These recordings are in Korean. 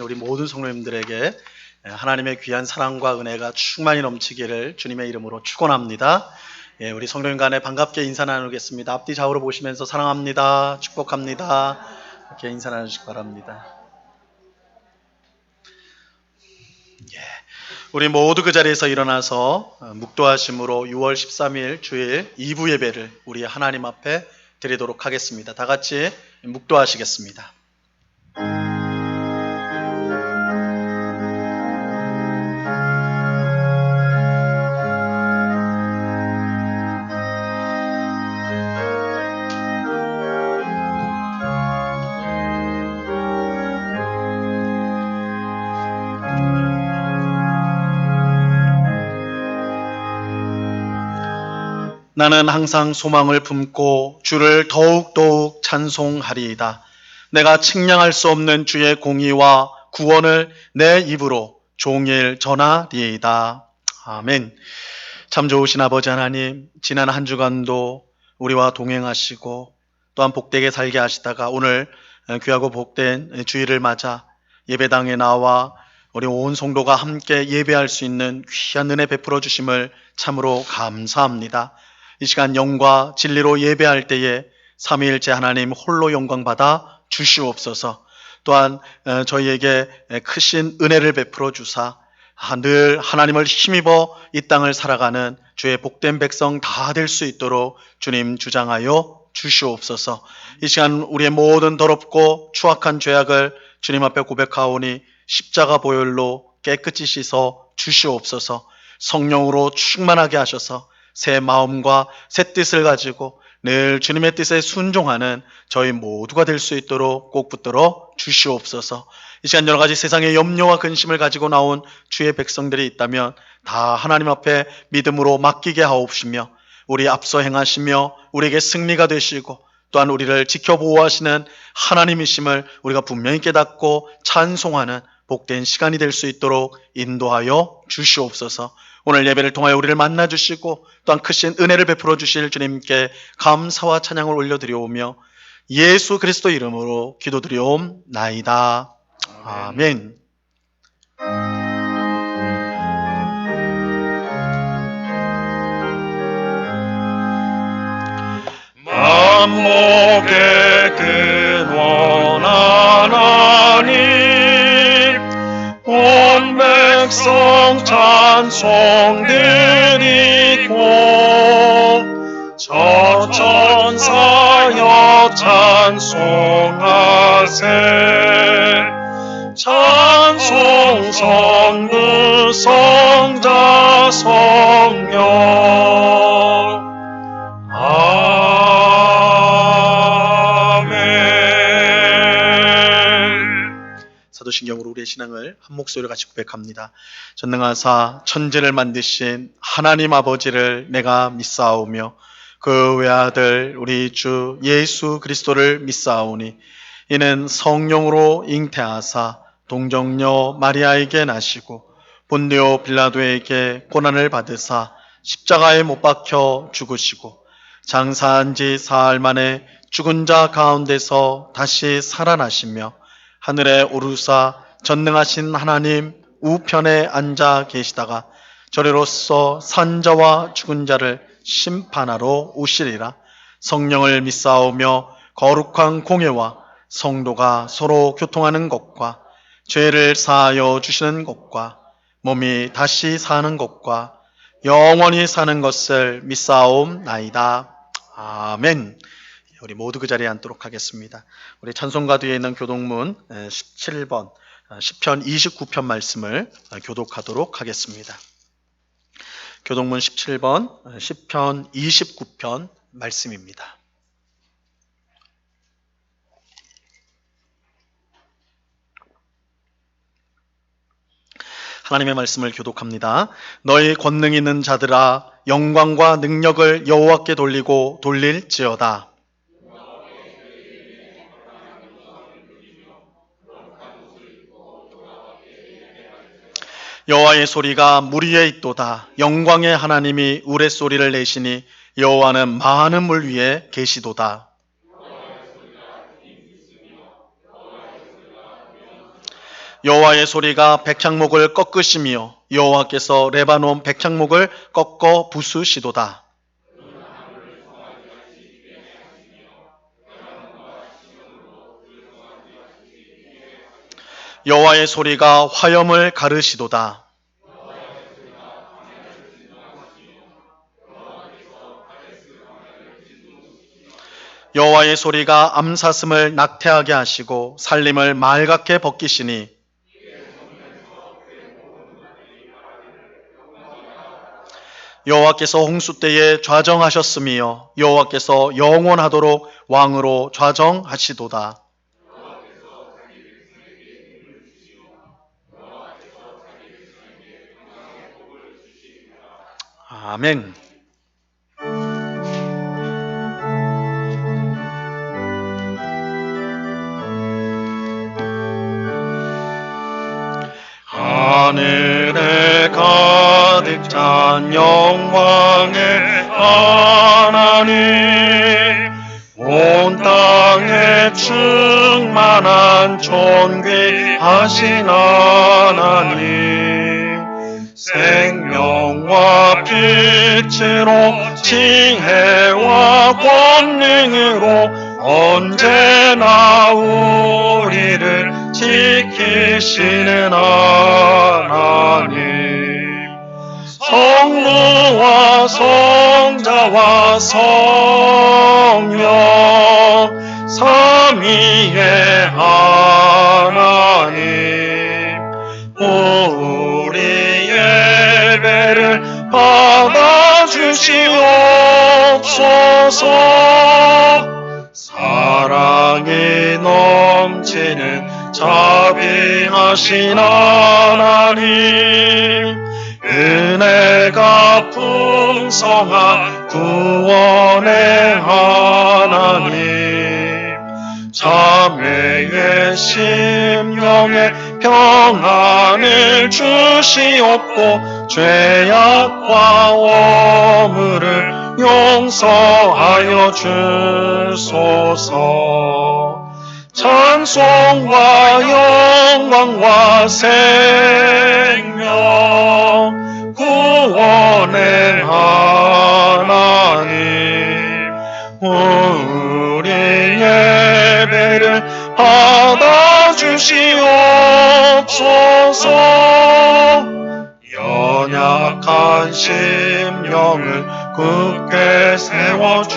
우리 모든 성도님들에게 하나님의 귀한 사랑과 은혜가 충만히 넘치기를 주님의 이름으로 축원합니다. 우리 성도님 간에 반갑게 인사 나누겠습니다. 앞뒤 좌우로 보시면서 사랑합니다, 축복합니다, 이렇게 인사 나누시기 바랍니다. 우리 모두 그 자리에서 일어나서 묵도하심으로 6월 13일 주일 2부 예배를 우리 하나님 앞에 드리도록 하겠습니다. 다 같이 묵도하시겠습니다. 나는 항상 소망을 품고 주를 더욱더욱 찬송하리이다. 내가 측량할 수 없는 주의 공의와 구원을 내 입으로 종일 전하리이다. 아멘. 참 좋으신 아버지 하나님, 지난 한 주간도 우리와 동행하시고 또한 복되게 살게 하시다가 오늘 귀하고 복된 주일을 맞아 예배당에 나와 우리 온 성도가 함께 예배할 수 있는 귀한 은혜 베풀어 주심을 참으로 감사합니다. 이 시간 영과 진리로 예배할 때에 삼위일체 하나님 홀로 영광 받아 주시옵소서. 또한 저희에게 크신 은혜를 베풀어 주사 늘 하나님을 힘입어 이 땅을 살아가는 주의 복된 백성 다 될 수 있도록 주님 주장하여 주시옵소서. 이 시간 우리의 모든 더럽고 추악한 죄악을 주님 앞에 고백하오니 십자가 보혈로 깨끗이 씻어 주시옵소서. 성령으로 충만하게 하셔서 새 마음과 새 뜻을 가지고 늘 주님의 뜻에 순종하는 저희 모두가 될 수 있도록 꼭 붙들어 주시옵소서. 이 시간 여러 가지 세상의 염려와 근심을 가지고 나온 주의 백성들이 있다면 다 하나님 앞에 믿음으로 맡기게 하옵시며 우리 앞서 행하시며 우리에게 승리가 되시고 또한 우리를 지켜보호하시는 하나님이심을 우리가 분명히 깨닫고 찬송하는 복된 시간이 될 수 있도록 인도하여 주시옵소서. 오늘 예배를 통하여 우리를 만나주시고 또한 크신 은혜를 베풀어 주실 주님께 감사와 찬양을 올려드려오며 예수 그리스도 이름으로 기도드려옵나이다. 아멘. 만목의 근원 하나님 온 백성 찬송 드리고 저천사여 찬송하세 찬송 성부 성자 성령 사도신경으로 우리의 신앙을 한 목소리로 같이 고백합니다. 전능하사 천지를 만드신 하나님 아버지를 내가 믿사오며 그 외아들 우리 주 예수 그리스도를 믿사오니 이는 성령으로 잉태하사 동정녀 마리아에게 나시고 본디오 빌라도에게 고난을 받으사 십자가에 못 박혀 죽으시고 장사한 지 사흘 만에 죽은 자 가운데서 다시 살아나시며 하늘에 오르사 전능하신 하나님 우편에 앉아 계시다가 저리로서 산자와 죽은 자를 심판하러 오시리라. 성령을 믿사오며 거룩한 공예와 성도가 서로 교통하는 것과 죄를 사하여 주시는 것과 몸이 다시 사는 것과 영원히 사는 것을 믿사옵나이다. 아멘. 우리 모두 그 자리에 앉도록 하겠습니다. 우리 찬송가 뒤에 있는 교독문 17번 시편 29편 말씀을 교독하도록 하겠습니다. 교독문 17번 시편 29편 말씀입니다. 하나님의 말씀을 교독합니다. 너희 권능 있는 자들아 영광과 능력을 여호와께 돌리고 돌릴지어다. 여호와의 소리가 물 위에 있도다. 영광의 하나님이 우레소리를 내시니 여호와는 많은 물 위에 계시도다. 여호와의 소리가 백향목을 꺾으시며 여호와께서 레바논 백향목을 꺾어 부수시도다. 여호와의 소리가 화염을 가르시도다. 여호와의 소리가 암사슴을 낙태하게 하시고 살림을 맑게 벗기시니 여호와께서 홍수 때에 좌정하셨으며 여호와께서 영원하도록 왕으로 좌정하시도다. 아멘. 하늘에 가득 찬 영광의 하나님, 온 땅에 충만한 존귀하신 하나님, 생명과 빛으로 지혜와 권능으로 언제나 우리를 지키시는 하나님, 성부와 성자와 성령 삼위의 하나님, 우리 예배를 받아주시옵소서. 사랑이 넘치는 자비하신 하나님, 은혜가 풍성한 구원의 하나님, 자매의 심령에 평안을 주시옵고 죄악과 오물을 용서하여 주소서. 찬송과 영광과 생명 구원의 하나님, 우리 예배를 받아주시옵소서. 연약한 심령을 굳게 세워주시고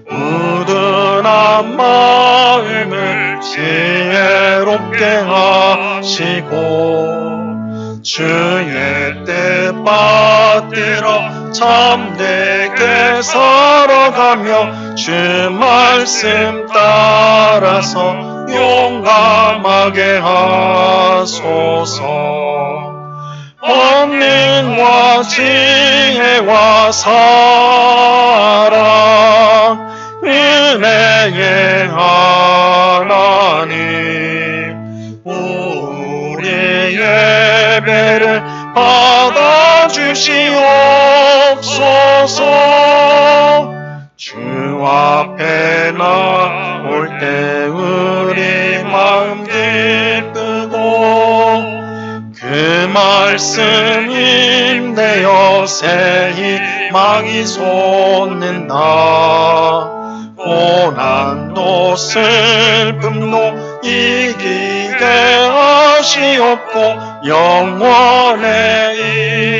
무든한 마음을 지혜롭게 하시고 주의 뜻 받들어 참되게 살아가며 주 말씀 따라서 용감하게 하소서. 권능과 지혜와 사랑 은혜의 하나님, 우리 예배를 받아주시옵소서. 주 앞에 나올 때 우리 마음 기쁘고 그 말씀 임대어 새 희망이 솟는다. 고난도 슬픔도 이기게 하시옵고 영원에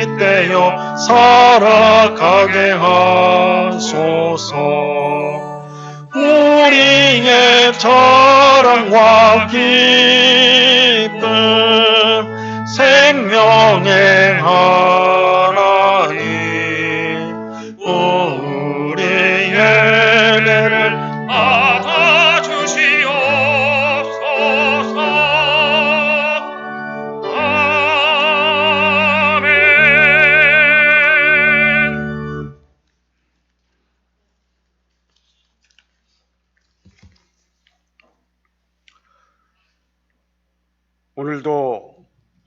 잇대어 살아가게 하소서. 우리의 자랑과 기쁨 생명의 하나님, 우리 예배를 받아주시옵소서. 아멘. 오늘도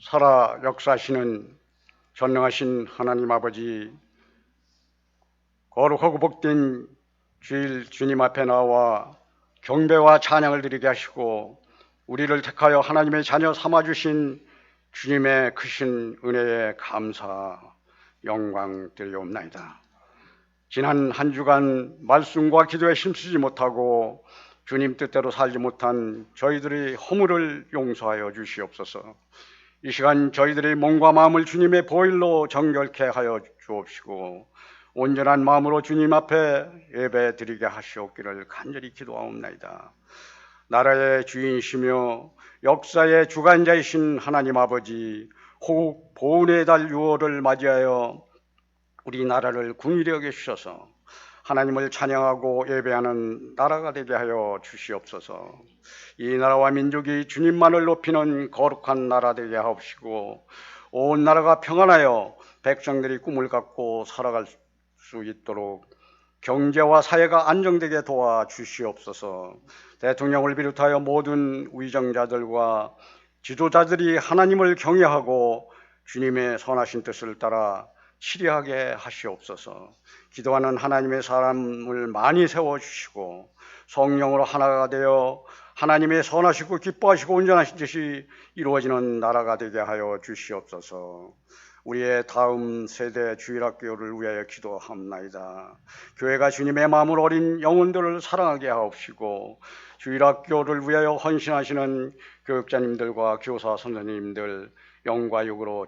살아 역사하시는 전능하신 하나님 아버지, 거룩하고 복된 주일 주님 앞에 나와 경배와 찬양을 드리게 하시고 우리를 택하여 하나님의 자녀 삼아주신 주님의 크신 은혜에 감사, 영광 드리옵나이다. 지난 한 주간 말씀과 기도에 힘쓰지 못하고 주님 뜻대로 살지 못한 저희들의 허물을 용서하여 주시옵소서. 이 시간 저희들의 몸과 마음을 주님의 보혈로 정결케 하여 주옵시고 온전한 마음으로 주님 앞에 예배 드리게 하시옵기를 간절히 기도하옵나이다. 나라의 주인이시며 역사의 주관자이신 하나님 아버지, 호국 보훈의 달 6월을 맞이하여 우리나라를 긍휼히 여기셔서 하나님을 찬양하고 예배하는 나라가 되게 하여 주시옵소서. 이 나라와 민족이 주님만을 높이는 거룩한 나라 되게 하옵시고 온 나라가 평안하여 백성들이 꿈을 갖고 살아갈 수 있도록 경제와 사회가 안정되게 도와주시옵소서. 대통령을 비롯하여 모든 위정자들과 지도자들이 하나님을 경외하고 주님의 선하신 뜻을 따라 치리하게 하시옵소서. 기도하는 하나님의 사람을 많이 세워주시고 성령으로 하나가 되어 하나님의 선하시고 기뻐하시고 온전하신 뜻이 이루어지는 나라가 되게 하여 주시옵소서. 우리의 다음 세대 주일학교를 위하여 기도합나이다. 교회가 주님의 마음을 어린 영혼들을 사랑하게 하옵시고 주일학교를 위하여 헌신하시는 교육자님들과 교사 선생님들 영과 육으로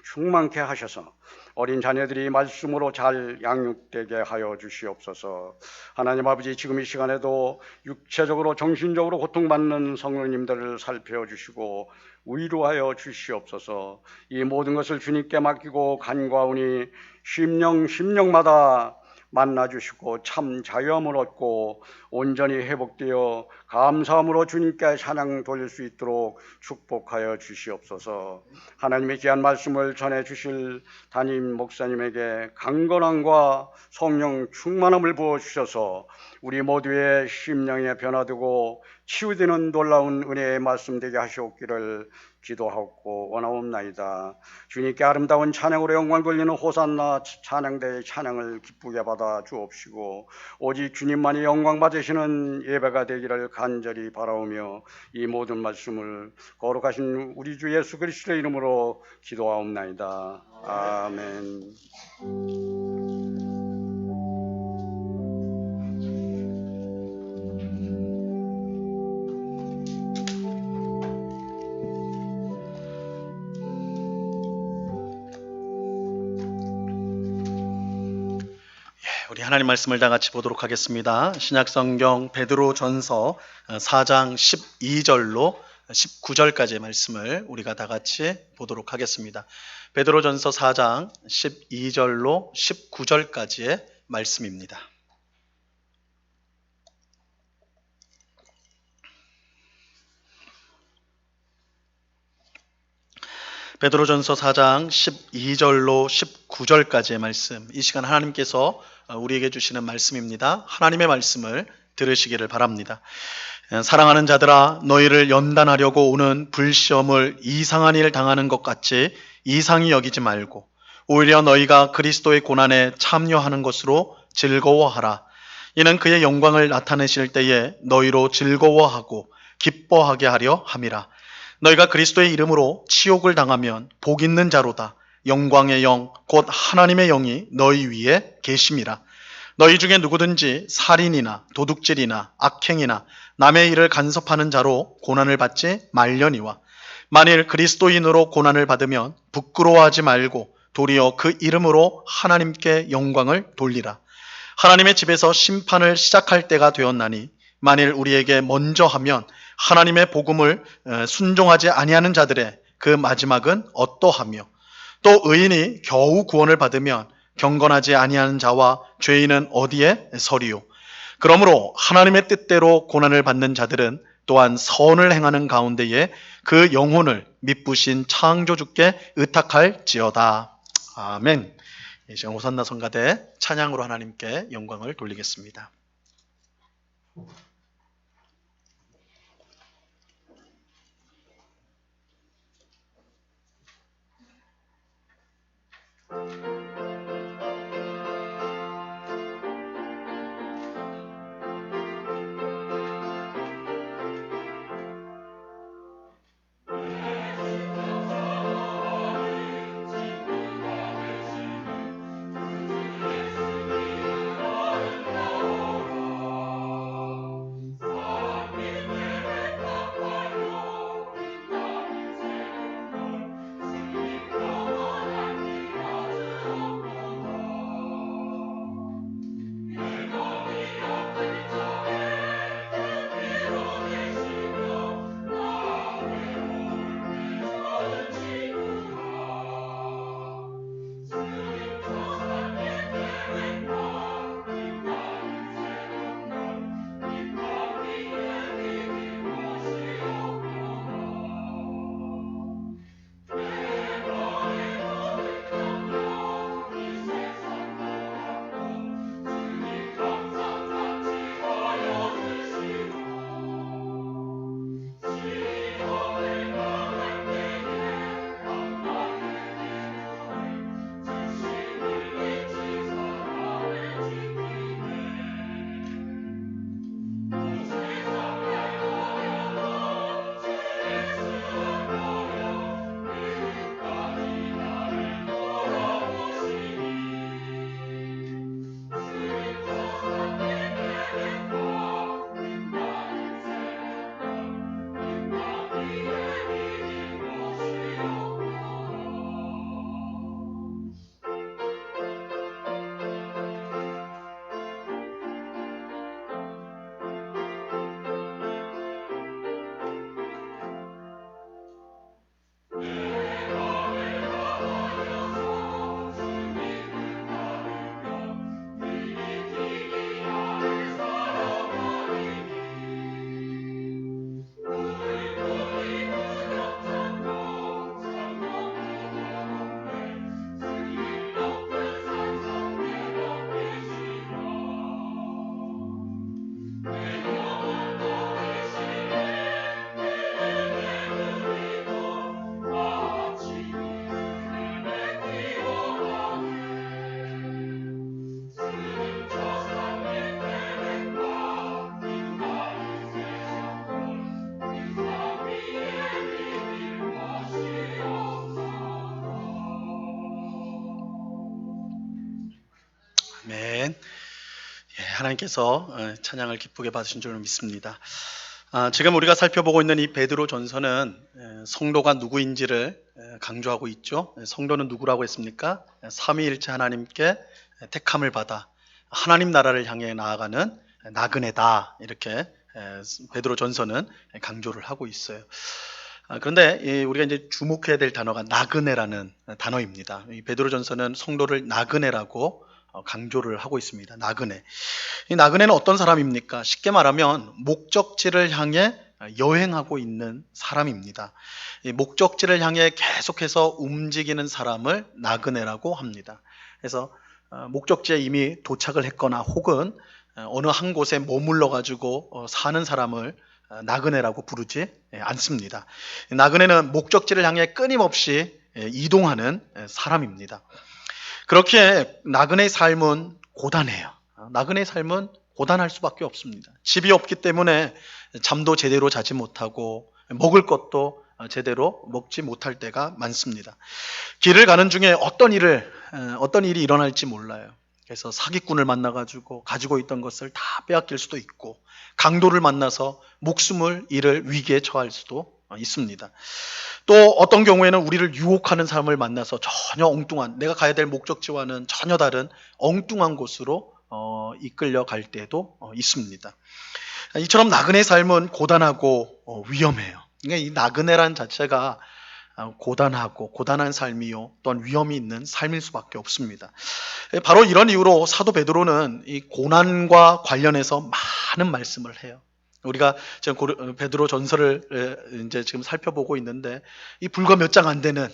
충만케 하셔서 어린 자녀들이 말씀으로 잘 양육되게 하여 주시옵소서. 하나님 아버지, 지금 이 시간에도 육체적으로 정신적으로 고통받는 성도님들을 살펴주시고 위로하여 주시옵소서. 이 모든 것을 주님께 맡기고 간과하오니 심령마다 만나주시고 참 자유함을 얻고 온전히 회복되어 감사함으로 주님께 찬양 돌릴 수 있도록 축복하여 주시옵소서. 하나님의 귀한 말씀을 전해주실 담임 목사님에게 강건함과 성령 충만함을 부어주셔서 우리 모두의 심령에 변화되고 치유되는 놀라운 은혜의 말씀 되게 하시옵기를 기도하고 원하옵나이다. 주님께 아름다운 찬양으로 영광 돌리는 호산나 찬양대의 찬양을 기쁘게 받아 주옵시고 오직 주님만이 영광 받으시는 예배가 되기를 간절히 바라오며 이 모든 말씀을 거룩하신 우리 주 예수 그리스도의 이름으로 기도하옵나이다. 아멘. 우리 하나님 말씀을 다 같이 보도록 하겠습니다. 신약성경 베드로전서 4장 12절로 19절까지의 말씀을 우리가 다 같이 보도록 하겠습니다. 베드로전서 4장 12절로 19절까지의 말씀입니다. 베드로전서 4장 12절로 19절까지의 말씀, 이 시간 하나님께서 우리에게 주시는 말씀입니다. 하나님의 말씀을 들으시기를 바랍니다. 사랑하는 자들아, 너희를 연단하려고 오는 불시험을 이상한 일 당하는 것 같이 이상히 여기지 말고 오히려 너희가 그리스도의 고난에 참여하는 것으로 즐거워하라. 이는 그의 영광을 나타내실 때에 너희로 즐거워하고 기뻐하게 하려 함이라. 너희가 그리스도의 이름으로 치욕을 당하면 복 있는 자로다. 영광의 영 곧 하나님의 영이 너희 위에 계심이라. 너희 중에 누구든지 살인이나 도둑질이나 악행이나 남의 일을 간섭하는 자로 고난을 받지 말려니와 만일 그리스도인으로 고난을 받으면 부끄러워하지 말고 도리어 그 이름으로 하나님께 영광을 돌리라. 하나님의 집에서 심판을 시작할 때가 되었나니 만일 우리에게 먼저 하면 하나님의 복음을 순종하지 아니하는 자들의 그 마지막은 어떠하며 또 의인이 겨우 구원을 받으면 경건하지 아니하는 자와 죄인은 어디에 서리요. 그러므로 하나님의 뜻대로 고난을 받는 자들은 또한 선을 행하는 가운데에 그 영혼을 미쁘신 창조주께 의탁할지어다. 아멘. 이 시간 호산나 성가대 찬양으로 하나님께 영광을 돌리겠습니다. 아멘. 하나님께서 찬양을 기쁘게 받으신 줄 믿습니다. 지금 우리가 살펴보고 있는 이 베드로 전서는 성도가 누구인지를 강조하고 있죠. 성도는 누구라고 했습니까? 삼위일체 하나님께 택함을 받아 하나님 나라를 향해 나아가는 나그네다, 이렇게 베드로 전서는 강조를 하고 있어요. 그런데 우리가 이제 주목해야 될 단어가 나그네라는 단어입니다. 이 베드로 전서는 성도를 나그네라고 강조를 하고 있습니다. 나그네. 이 나그네는 어떤 사람입니까? 쉽게 말하면 목적지를 향해 여행하고 있는 사람입니다. 이 목적지를 향해 계속해서 움직이는 사람을 나그네라고 합니다. 그래서 목적지에 이미 도착을 했거나 혹은 어느 한 곳에 머물러 가지고 사는 사람을 나그네라고 부르지 않습니다. 나그네는 목적지를 향해 끊임없이 이동하는 사람입니다. 그렇기에 나그네의 삶은 고단해요. 나그네의 삶은 고단할 수밖에 없습니다. 집이 없기 때문에 잠도 제대로 자지 못하고 먹을 것도 제대로 먹지 못할 때가 많습니다. 길을 가는 중에 어떤 일이 일어날지 몰라요. 그래서 사기꾼을 만나가지고 가지고 있던 것을 다 빼앗길 수도 있고, 강도를 만나서 이를 위기에 처할 수도 있습니다. 또 어떤 경우에는 우리를 유혹하는 사람을 만나서 전혀 엉뚱한, 내가 가야 될 목적지와는 전혀 다른 엉뚱한 곳으로 이끌려 갈 때도 있습니다. 이처럼 나그네의 삶은 고단하고 위험해요. 그러니까 이 나그네란 자체가 고단하고 고단한 삶이요, 또한 위험이 있는 삶일 수밖에 없습니다. 바로 이런 이유로 사도 베드로는 이 고난과 관련해서 많은 말씀을 해요. 우리가 지금 베드로 전서를 이제 지금 살펴보고 있는데, 이 불과 몇 장 안 되는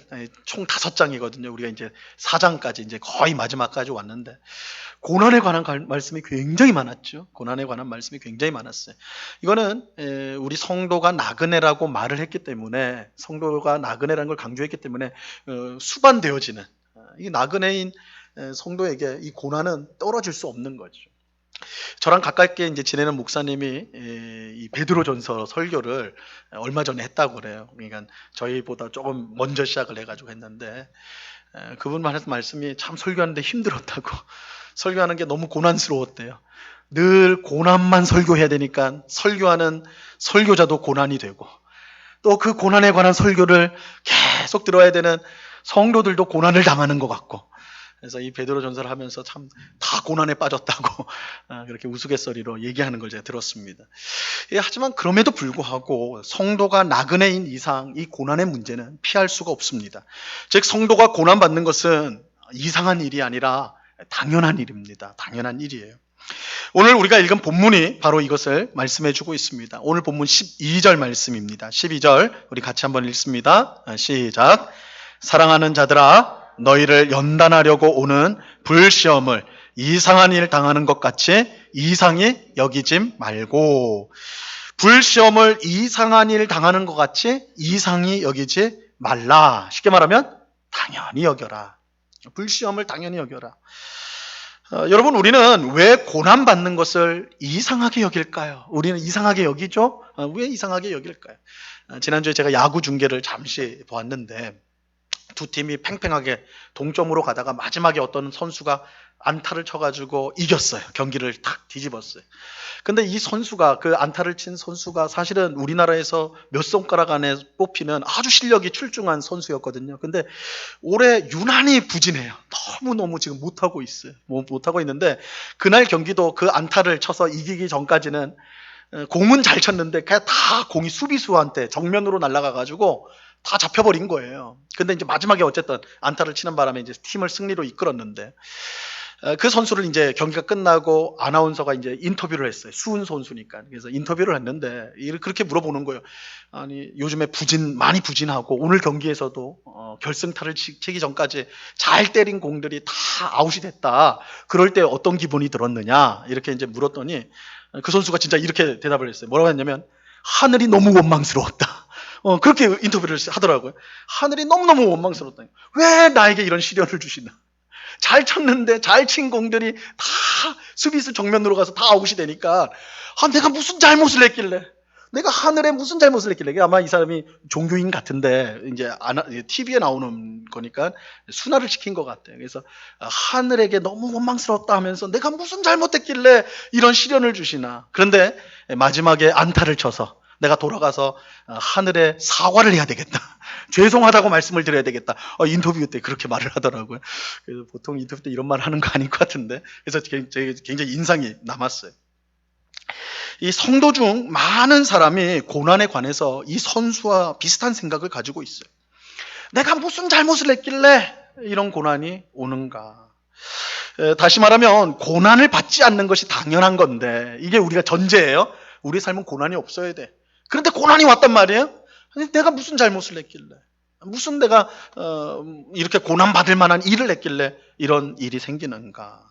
총 5장이거든요. 우리가 이제 4장까지 이제 거의 마지막까지 왔는데, 고난에 관한 말씀이 굉장히 많았죠. 고난에 관한 말씀이 굉장히 많았어요. 이거는 우리 성도가 나그네라고 말을 했기 때문에, 성도가 나그네라는 걸 강조했기 때문에 수반되어지는, 이 나그네인 성도에게 이 고난은 떨어질 수 없는 거죠. 저랑 가깝게 이제 지내는 목사님이 이 베드로전서 설교를 얼마 전에 했다고 그래요. 그러니까 저희보다 조금 먼저 시작을 해가지고 했는데, 그분 말씀이 참 설교하는데 힘들었다고, 설교하는 게 너무 고난스러웠대요. 늘 고난만 설교해야 되니까 설교하는 설교자도 고난이 되고, 또 그 고난에 관한 설교를 계속 들어야 되는 성도들도 고난을 당하는 것 같고, 그래서 이 베드로 전서를 하면서 참 다 고난에 빠졌다고 그렇게 우스갯소리로 얘기하는 걸 제가 들었습니다. 하지만 그럼에도 불구하고 성도가 나그네인 이상 이 고난의 문제는 피할 수가 없습니다. 즉, 성도가 고난받는 것은 이상한 일이 아니라 당연한 일입니다. 당연한 일이에요. 오늘 우리가 읽은 본문이 바로 이것을 말씀해 주고 있습니다. 오늘 본문 12절 말씀입니다. 12절 우리 같이 한번 읽습니다. 시작. 사랑하는 자들아, 너희를 연단하려고 오는 불시험을 이상한 일 당하는 것 같이 이상히 여기지 말고, 불시험을 이상한 일 당하는 것 같이 이상히 여기지 말라. 쉽게 말하면 당연히 여겨라. 불시험을 당연히 여겨라. 여러분, 우리는 왜 고난받는 것을 이상하게 여길까요? 우리는 이상하게 여기죠? 왜 이상하게 여길까요? 지난주에 제가 야구 중계를 잠시 보았는데, 두 팀이 팽팽하게 동점으로 가다가 마지막에 어떤 선수가 안타를 쳐가지고 이겼어요. 경기를 탁 뒤집었어요. 근데 이 선수가, 그 안타를 친 선수가 사실은 우리나라에서 몇 손가락 안에 뽑히는 아주 실력이 출중한 선수였거든요. 근데 올해 유난히 부진해요. 너무너무 지금 못하고 있어요. 못하고 있는데, 그날 경기도 그 안타를 쳐서 이기기 전까지는 공은 잘 쳤는데 그냥 다 공이 수비수한테 정면으로 날아가가지고 다 잡혀버린 거예요. 근데 이제 마지막에 어쨌든 안타를 치는 바람에 이제 팀을 승리로 이끌었는데, 그 선수를 이제 경기가 끝나고 아나운서가 이제 인터뷰를 했어요. 수훈 선수니까. 그래서 인터뷰를 했는데 그렇게 물어보는 거예요. 아니, 요즘에 많이 부진하고 오늘 경기에서도 결승타를 치기 전까지 잘 때린 공들이 다 아웃이 됐다. 그럴 때 어떤 기분이 들었느냐? 이렇게 이제 물었더니 그 선수가 진짜 이렇게 대답을 했어요. 뭐라고 했냐면, 하늘이 너무 원망스러웠다. 그렇게 인터뷰를 하더라고요. 하늘이 너무너무 원망스럽다. 왜 나에게 이런 시련을 주시나? 잘 쳤는데 잘 친 공들이 다 수비수 정면으로 가서 다 아웃이 되니까, 내가 무슨 잘못을 했길래 내가 하늘에 무슨 잘못을 했길래? 아마 이 사람이 종교인 같은데 이제 TV에 나오는 거니까 순화를 시킨 것 같아요. 그래서 하늘에게 너무 원망스러웠다 하면서 내가 무슨 잘못했길래 이런 시련을 주시나. 그런데 마지막에 안타를 쳐서 내가 돌아가서 하늘에 사과를 해야 되겠다. 죄송하다고 말씀을 드려야 되겠다. 인터뷰 때 그렇게 말을 하더라고요. 그래서 보통 인터뷰 때 이런 말 하는 거 아닐 것 같은데. 그래서 굉장히 인상이 남았어요. 이 성도 중 많은 사람이 고난에 관해서 이 선수와 비슷한 생각을 가지고 있어요. 내가 무슨 잘못을 했길래 이런 고난이 오는가. 다시 말하면 고난을 받지 않는 것이 당연한 건데 이게 우리가 전제예요. 우리 삶은 고난이 없어야 돼. 그런데 고난이 왔단 말이에요. 아니, 내가 무슨 잘못을 했길래, 무슨 내가 이렇게 고난받을 만한 일을 했길래 이런 일이 생기는가.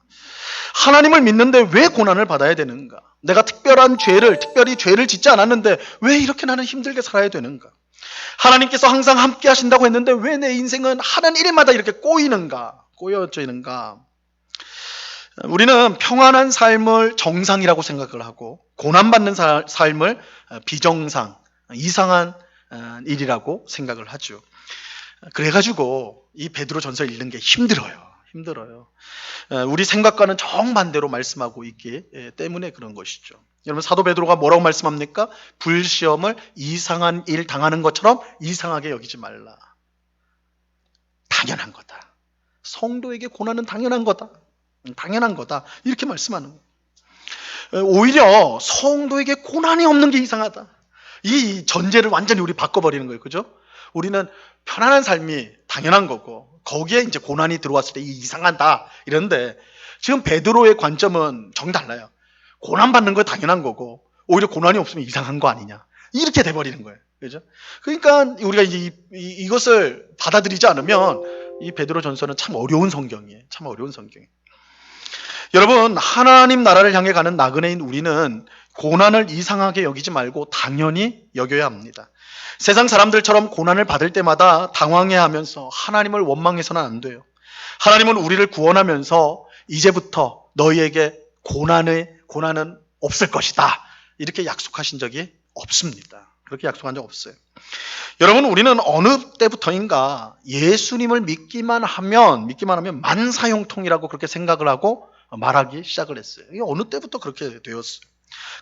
하나님을 믿는데 왜 고난을 받아야 되는가? 내가 특별히 죄를 짓지 않았는데 왜 이렇게 나는 힘들게 살아야 되는가? 하나님께서 항상 함께 하신다고 했는데 왜 내 인생은 하는 일마다 이렇게 꼬여져 있는가? 우리는 평안한 삶을 정상이라고 생각을 하고 고난받는 삶을 비정상, 이상한 일이라고 생각을 하죠. 그래가지고 이 베드로전서 읽는 게 힘들어요. 우리 생각과는 정반대로 말씀하고 있기 때문에 그런 것이죠. 여러분, 사도 베드로가 뭐라고 말씀합니까? 불시험을 이상한 일 당하는 것처럼 이상하게 여기지 말라. 당연한 거다. 성도에게 고난은 당연한 거다. 이렇게 말씀하는 거예요. 오히려 성도에게 고난이 없는 게 이상하다. 이 전제를 완전히 우리 바꿔버리는 거예요. 그죠? 우리는 편안한 삶이 당연한 거고 거기에 이제 고난이 들어왔을 때 이상하다 이런데 지금 베드로의 관점은 정달라요. 고난받는 거 당연한 거고 오히려 고난이 없으면 이상한 거 아니냐 이렇게 돼버리는 거예요. 그죠? 그러니까 우리가 이제 이것을 받아들이지 않으면 이 베드로 전서는 참 어려운 성경이에요. 여러분, 하나님 나라를 향해 가는 나그네인 우리는 고난을 이상하게 여기지 말고 당연히 여겨야 합니다. 세상 사람들처럼 고난을 받을 때마다 당황해하면서 하나님을 원망해서는 안 돼요. 하나님은 우리를 구원하면서 이제부터 너희에게 고난은 없을 것이다. 이렇게 약속하신 적이 없습니다. 그렇게 약속한 적 없어요. 여러분, 우리는 어느 때부터인가 예수님을 믿기만 하면 만사형통이라고 그렇게 생각을 하고 말하기 시작을 했어요. 이게 어느 때부터 그렇게 되었어요.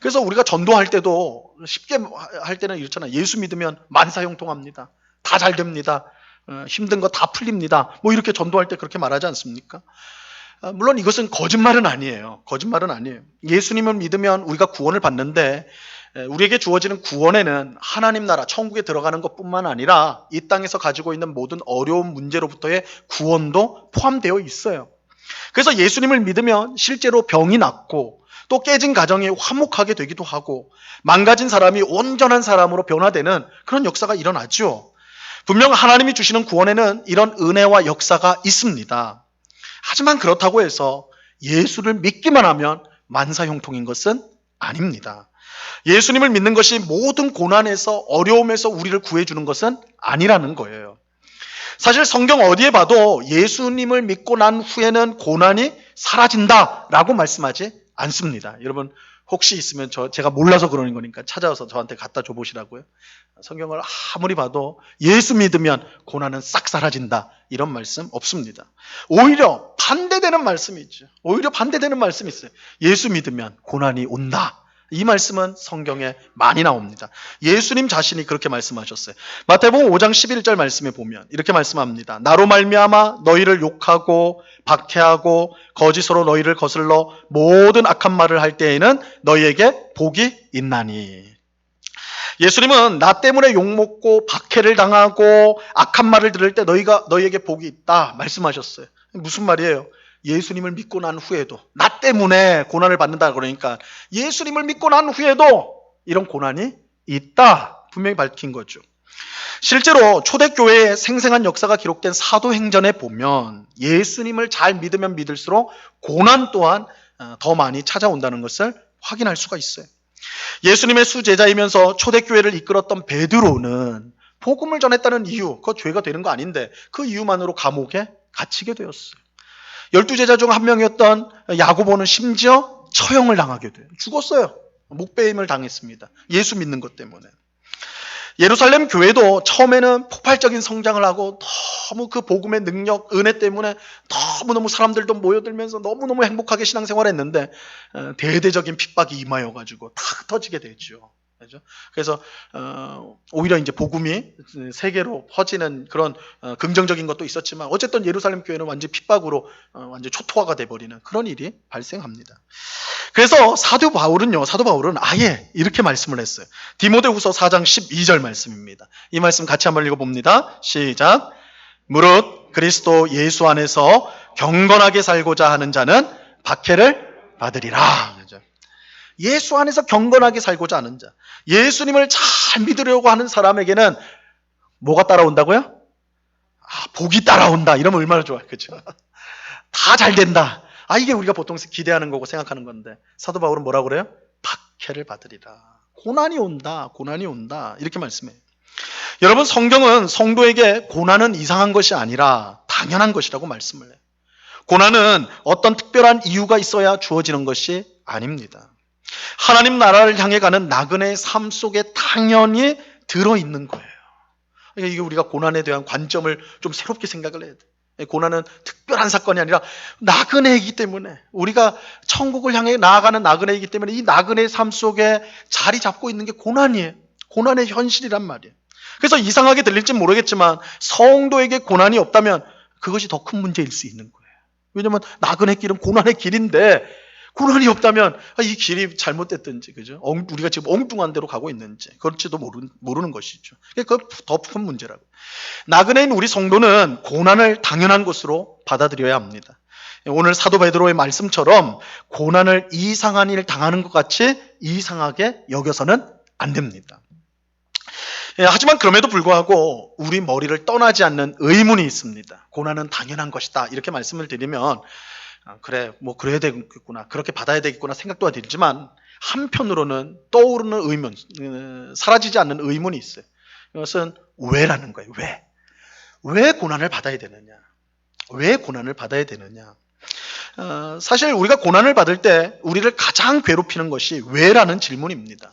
그래서 우리가 전도할 때도 쉽게 할 때는 이렇잖아요. 예수 믿으면 만사형통합니다. 다 잘 됩니다. 힘든 거 다 풀립니다. 뭐 이렇게 전도할 때 그렇게 말하지 않습니까? 물론 이것은 거짓말은 아니에요. 예수님을 믿으면 우리가 구원을 받는데 우리에게 주어지는 구원에는 하나님 나라, 천국에 들어가는 것뿐만 아니라 이 땅에서 가지고 있는 모든 어려운 문제로부터의 구원도 포함되어 있어요. 그래서 예수님을 믿으면 실제로 병이 낫고 또 깨진 가정이 화목하게 되기도 하고 망가진 사람이 온전한 사람으로 변화되는 그런 역사가 일어나죠. 분명 하나님이 주시는 구원에는 이런 은혜와 역사가 있습니다. 하지만 그렇다고 해서 예수를 믿기만 하면 만사형통인 것은 아닙니다. 예수님을 믿는 것이 모든 고난에서 어려움에서 우리를 구해주는 것은 아니라는 거예요. 사실 성경 어디에 봐도 예수님을 믿고 난 후에는 고난이 사라진다라고 말씀하지 않습니다. 여러분 혹시 있으면 제가 몰라서 그러는 거니까 찾아와서 저한테 갖다 줘 보시라고요. 성경을 아무리 봐도 예수 믿으면 고난은 싹 사라진다 이런 말씀 없습니다. 오히려 반대되는 말씀이 있죠. 있어요. 예수 믿으면 고난이 온다. 이 말씀은 성경에 많이 나옵니다. 예수님 자신이 그렇게 말씀하셨어요. 마태복음 5장 11절 말씀에 보면 이렇게 말씀합니다. 나로 말미암아 너희를 욕하고 박해하고 거짓으로 너희를 거슬러 모든 악한 말을 할 때에는 너희에게 복이 있나니. 예수님은 나 때문에 욕먹고 박해를 당하고 악한 말을 들을 때 너희에게 복이 있다 말씀하셨어요. 무슨 말이에요? 예수님을 믿고 난 후에도 나 때문에 고난을 받는다 그러니까 예수님을 믿고 난 후에도 이런 고난이 있다 분명히 밝힌 거죠. 실제로 초대교회의 생생한 역사가 기록된 사도행전에 보면 예수님을 잘 믿으면 믿을수록 고난 또한 더 많이 찾아온다는 것을 확인할 수가 있어요. 예수님의 수제자이면서 초대교회를 이끌었던 베드로는 복음을 전했다는 이유, 그거 죄가 되는 거 아닌데 그 이유만으로 감옥에 갇히게 되었어요. 12제자 중 한 명이었던 야고보는 심지어 처형을 당하게 돼요. 죽었어요. 목배임을 당했습니다. 예수 믿는 것 때문에. 예루살렘 교회도 처음에는 폭발적인 성장을 하고 너무 그 복음의 능력, 은혜 때문에 너무너무 사람들도 모여들면서 너무너무 행복하게 신앙생활을 했는데 대대적인 핍박이 임하여가지고 다 흩어지게 되죠. 그래서 오히려 이제 복음이 세계로 퍼지는 그런 긍정적인 것도 있었지만 어쨌든 예루살렘 교회는 완전 핍박으로 완전 초토화가 돼버리는 그런 일이 발생합니다. 그래서 사도 바울은 아예 이렇게 말씀을 했어요. 디모데후서 4장 12절 말씀입니다. 이 말씀 같이 한번 읽어봅니다. 시작. 무릇 그리스도 예수 안에서 경건하게 살고자 하는 자는 박해를 받으리라. 예수 안에서 경건하게 살고자 하는 자, 예수님을 잘 믿으려고 하는 사람에게는 뭐가 따라온다고요? 복이 따라온다. 이러면 얼마나 좋아요. 그렇죠? 다 잘 된다. 이게 우리가 보통 기대하는 거고 생각하는 건데 사도 바울은 뭐라고 그래요? 박해를 받으리라. 고난이 온다. 이렇게 말씀해요. 여러분, 성경은 성도에게 고난은 이상한 것이 아니라 당연한 것이라고 말씀을 해요. 고난은 어떤 특별한 이유가 있어야 주어지는 것이 아닙니다. 하나님 나라를 향해 가는 나그네의 삶 속에 당연히 들어있는 거예요. 그러니까 이게 우리가 고난에 대한 관점을 좀 새롭게 생각을 해야 돼. 고난은 특별한 사건이 아니라 나그네이기 때문에, 우리가 천국을 향해 나아가는 나그네이기 때문에 이 나그네의 삶 속에 자리 잡고 있는 게 고난이에요. 고난의 현실이란 말이에요. 그래서 이상하게 들릴지 모르겠지만 성도에게 고난이 없다면 그것이 더 큰 문제일 수 있는 거예요. 왜냐하면 나그네 길은 고난의 길인데 고난이 없다면 이 길이 잘못됐든지, 그죠? 우리가 지금 엉뚱한 데로 가고 있는지 그렇지도 모르는 것이죠. 그게 더 큰 문제라고. 나그네인 우리 성도는 고난을 당연한 것으로 받아들여야 합니다. 오늘 사도 베드로의 말씀처럼 고난을 이상한 일 당하는 것 같이 이상하게 여겨서는 안 됩니다. 하지만 그럼에도 불구하고 우리 머리를 떠나지 않는 의문이 있습니다. 고난은 당연한 것이다. 이렇게 말씀을 드리면 그래, 뭐 그래야 되겠구나, 그렇게 받아야 되겠구나 생각도 들지만 한편으로는 떠오르는 의문, 사라지지 않는 의문이 있어요. 이것은 왜라는 거예요. 왜 고난을 받아야 되느냐? 왜 고난을 받아야 되느냐? 사실 우리가 고난을 받을 때 우리를 가장 괴롭히는 것이 왜라는 질문입니다.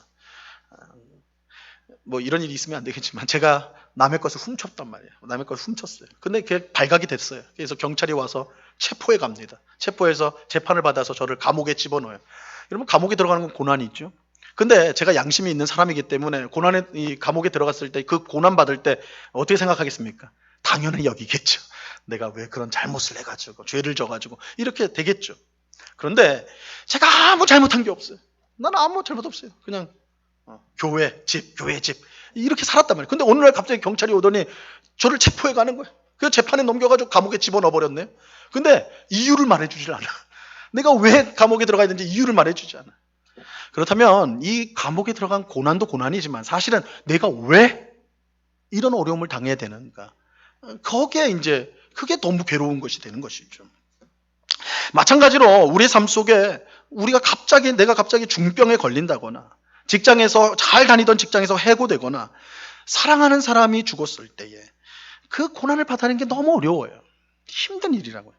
뭐 이런 일이 있으면 안 되겠지만 제가 남의 것을 훔쳤단 말이에요. 남의 것을 훔쳤어요. 근데 그게 발각이 됐어요. 그래서 경찰이 와서 체포해 갑니다. 체포해서 재판을 받아서 저를 감옥에 집어넣어요. 여러분, 감옥에 들어가는 건 고난이 있죠. 근데 제가 양심이 있는 사람이기 때문에 이 감옥에 들어갔을 때 그 고난 받을 때 어떻게 생각하겠습니까? 당연히 여기겠죠. 내가 왜 그런 잘못을 해가지고 죄를 져가지고 이렇게 되겠죠. 그런데 제가 아무 잘못한 게 없어요. 나는 아무 잘못 없어요. 그냥 교회 집 이렇게 살았단 말이에요. 근데 어느 날 갑자기 경찰이 오더니 저를 체포해 가는 거예요. 그래서 재판에 넘겨가지고 감옥에 집어넣어 버렸네요. 근데 이유를 말해주질 않아. 내가 왜 감옥에 들어가야 되는지 이유를 말해주지 않아. 그렇다면 이 감옥에 들어간 고난도 고난이지만 사실은 내가 왜 이런 어려움을 당해야 되는가? 거기에 이제 그게 너무 괴로운 것이 되는 것이죠. 마찬가지로 우리 삶 속에 내가 갑자기 중병에 걸린다거나, 직장에서 잘 다니던 직장에서 해고되거나, 사랑하는 사람이 죽었을 때에 그 고난을 받아내는 게 너무 어려워요. 힘든 일이라고요.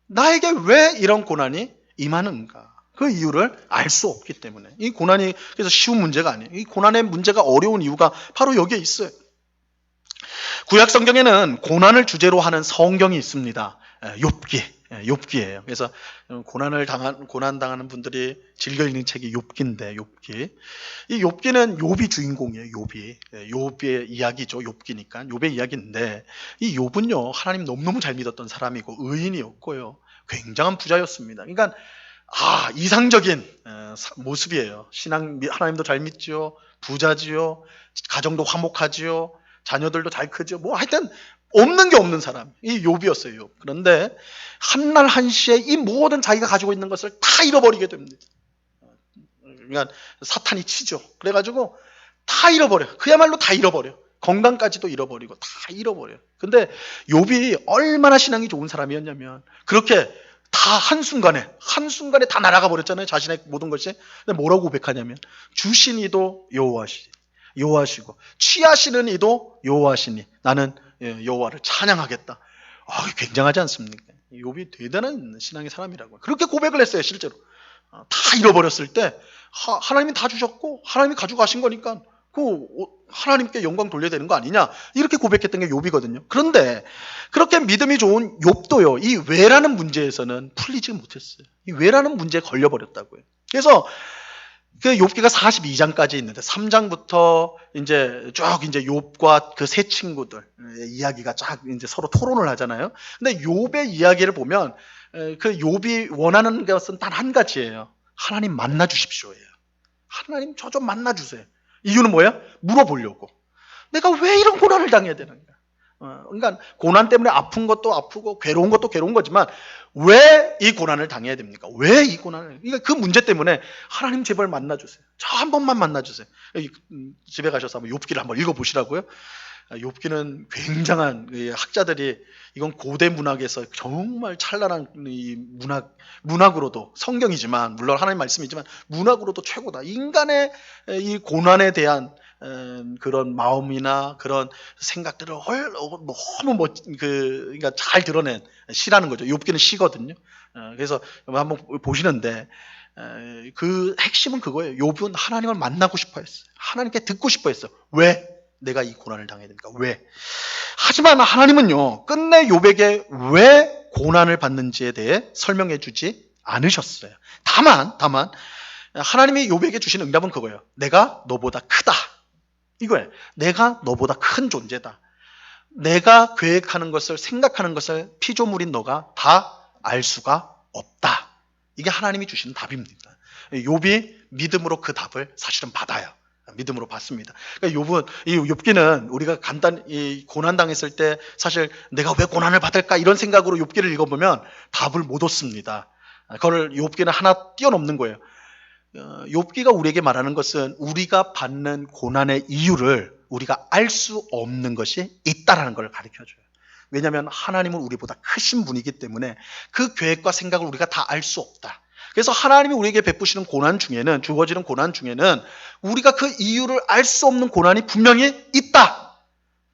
나에게 왜 이런 고난이 임하는가? 그 이유를 알 수 없기 때문에. 이 고난이 그래서 쉬운 문제가 아니에요. 이 고난의 문제가 어려운 이유가 바로 여기에 있어요. 구약 성경에는 고난을 주제로 하는 성경이 있습니다. 욥기예요. 그래서 고난 당하는 분들이 즐겨 읽는 책이 욥기인데, 이 욥기는 욥이 주인공이에요. 욥의 이야기죠. 욥기니까 욥의 이야기인데, 이 욥은요 하나님 너무너무 잘 믿었던 사람이고 의인이었고요, 굉장한 부자였습니다. 그러니까 이상적인 모습이에요. 하나님도 잘 믿죠, 부자지요, 가정도 화목하지요, 자녀들도 잘 크죠. 뭐 하여튼 없는 게 없는 사람, 이 욥이었어요. 욥. 그런데 한날 한시에 이 모든 자기가 가지고 있는 것을 다 잃어버리게 됩니다. 그러니까 사탄이 치죠. 그래가지고 다 잃어버려. 그야말로 다 잃어버려. 건강까지도 잃어버리고 다 잃어버려요. 근데 욥이 얼마나 신앙이 좋은 사람이었냐면 그렇게 다 한순간에 다 날아가 버렸잖아요. 자신의 모든 것이. 근데 뭐라고 고백하냐면 주신 이도 여호와시고 취하시는 이도 여호와시니 나는 여호와를 찬양하겠다. 굉장하지 않습니까? 욥이 대단한 신앙의 사람이라고. 그렇게 고백을 했어요, 실제로. 다 잃어버렸을 때 하나님이 다 주셨고 하나님이 가지고 가신 거니까 하나님께 영광 돌려야 되는 거 아니냐, 이렇게 고백했던 게 욥이거든요. 그런데 그렇게 믿음이 좋은 욥도요, 이 왜라는 문제에서는 풀리지 못했어요. 이 왜라는 문제에 걸려버렸다고요. 그래서 그 욥기가 42장까지 있는데 3장부터 이제 쭉 이제 욥과 그 세 친구들 이야기가 쫙 이제 서로 토론을 하잖아요. 근데 욥의 이야기를 보면 그 욥이 원하는 것은 단 한 가지예요. 하나님 만나 주십시오예요. 하나님 저 좀 만나 주세요. 이유는 뭐야? 물어보려고. 내가 왜 이런 고난을 당해야 되는가? 그러니까 고난 때문에 아픈 것도 아프고 괴로운 것도 괴로운 거지만 왜 이 고난을 당해야 됩니까? 왜 이 고난을? 그러니까 그 문제 때문에 하나님 제발 만나 주세요. 저 한 번만 만나 주세요. 집에 가셔서 한번 욥기를 한번 읽어 보시라고요. 욥기는 굉장한 학자들이 이건 고대 문학에서 정말 찬란한 이 문학으로도, 성경이지만 물론 하나님 말씀이지만 문학으로도 최고다. 인간의 이 고난에 대한 그런 마음이나 그런 생각들을 너무 그러니까 잘 드러낸 시라는 거죠. 욥기는 시거든요. 그래서 한번 보시는데 그 핵심은 그거예요. 욥은 하나님을 만나고 싶어 했어요. 하나님께 듣고 싶어 했어요. 왜 내가 이 고난을 당해야 됩니까? 왜? 하지만 하나님은요, 끝내 욥에게 왜 고난을 받는지에 대해 설명해 주지 않으셨어요. 다만 하나님이 욥에게 주신 응답은 그거예요. 내가 너보다 크다. 이거예요. 내가 너보다 큰 존재다. 내가 계획하는 것을, 생각하는 것을 피조물인 너가 다 알 수가 없다. 이게 하나님이 주시는 답입니다. 욥이 믿음으로 그 답을 사실은 받아요. 믿음으로 받습니다. 그러니까 욥기는 우리가 간단히 고난 당했을 때 사실 내가 왜 고난을 받을까 이런 생각으로 욥기를 읽어보면 답을 못 얻습니다. 그걸 욥기는 하나 뛰어넘는 거예요. 욥기가 우리에게 말하는 것은 우리가 받는 고난의 이유를 우리가 알 수 없는 것이 있다라는 걸 가르쳐줘요. 왜냐하면 하나님은 우리보다 크신 분이기 때문에 그 계획과 생각을 우리가 다 알 수 없다. 그래서 하나님이 우리에게 베푸시는 고난 중에는, 주어지는 고난 중에는 우리가 그 이유를 알 수 없는 고난이 분명히 있다.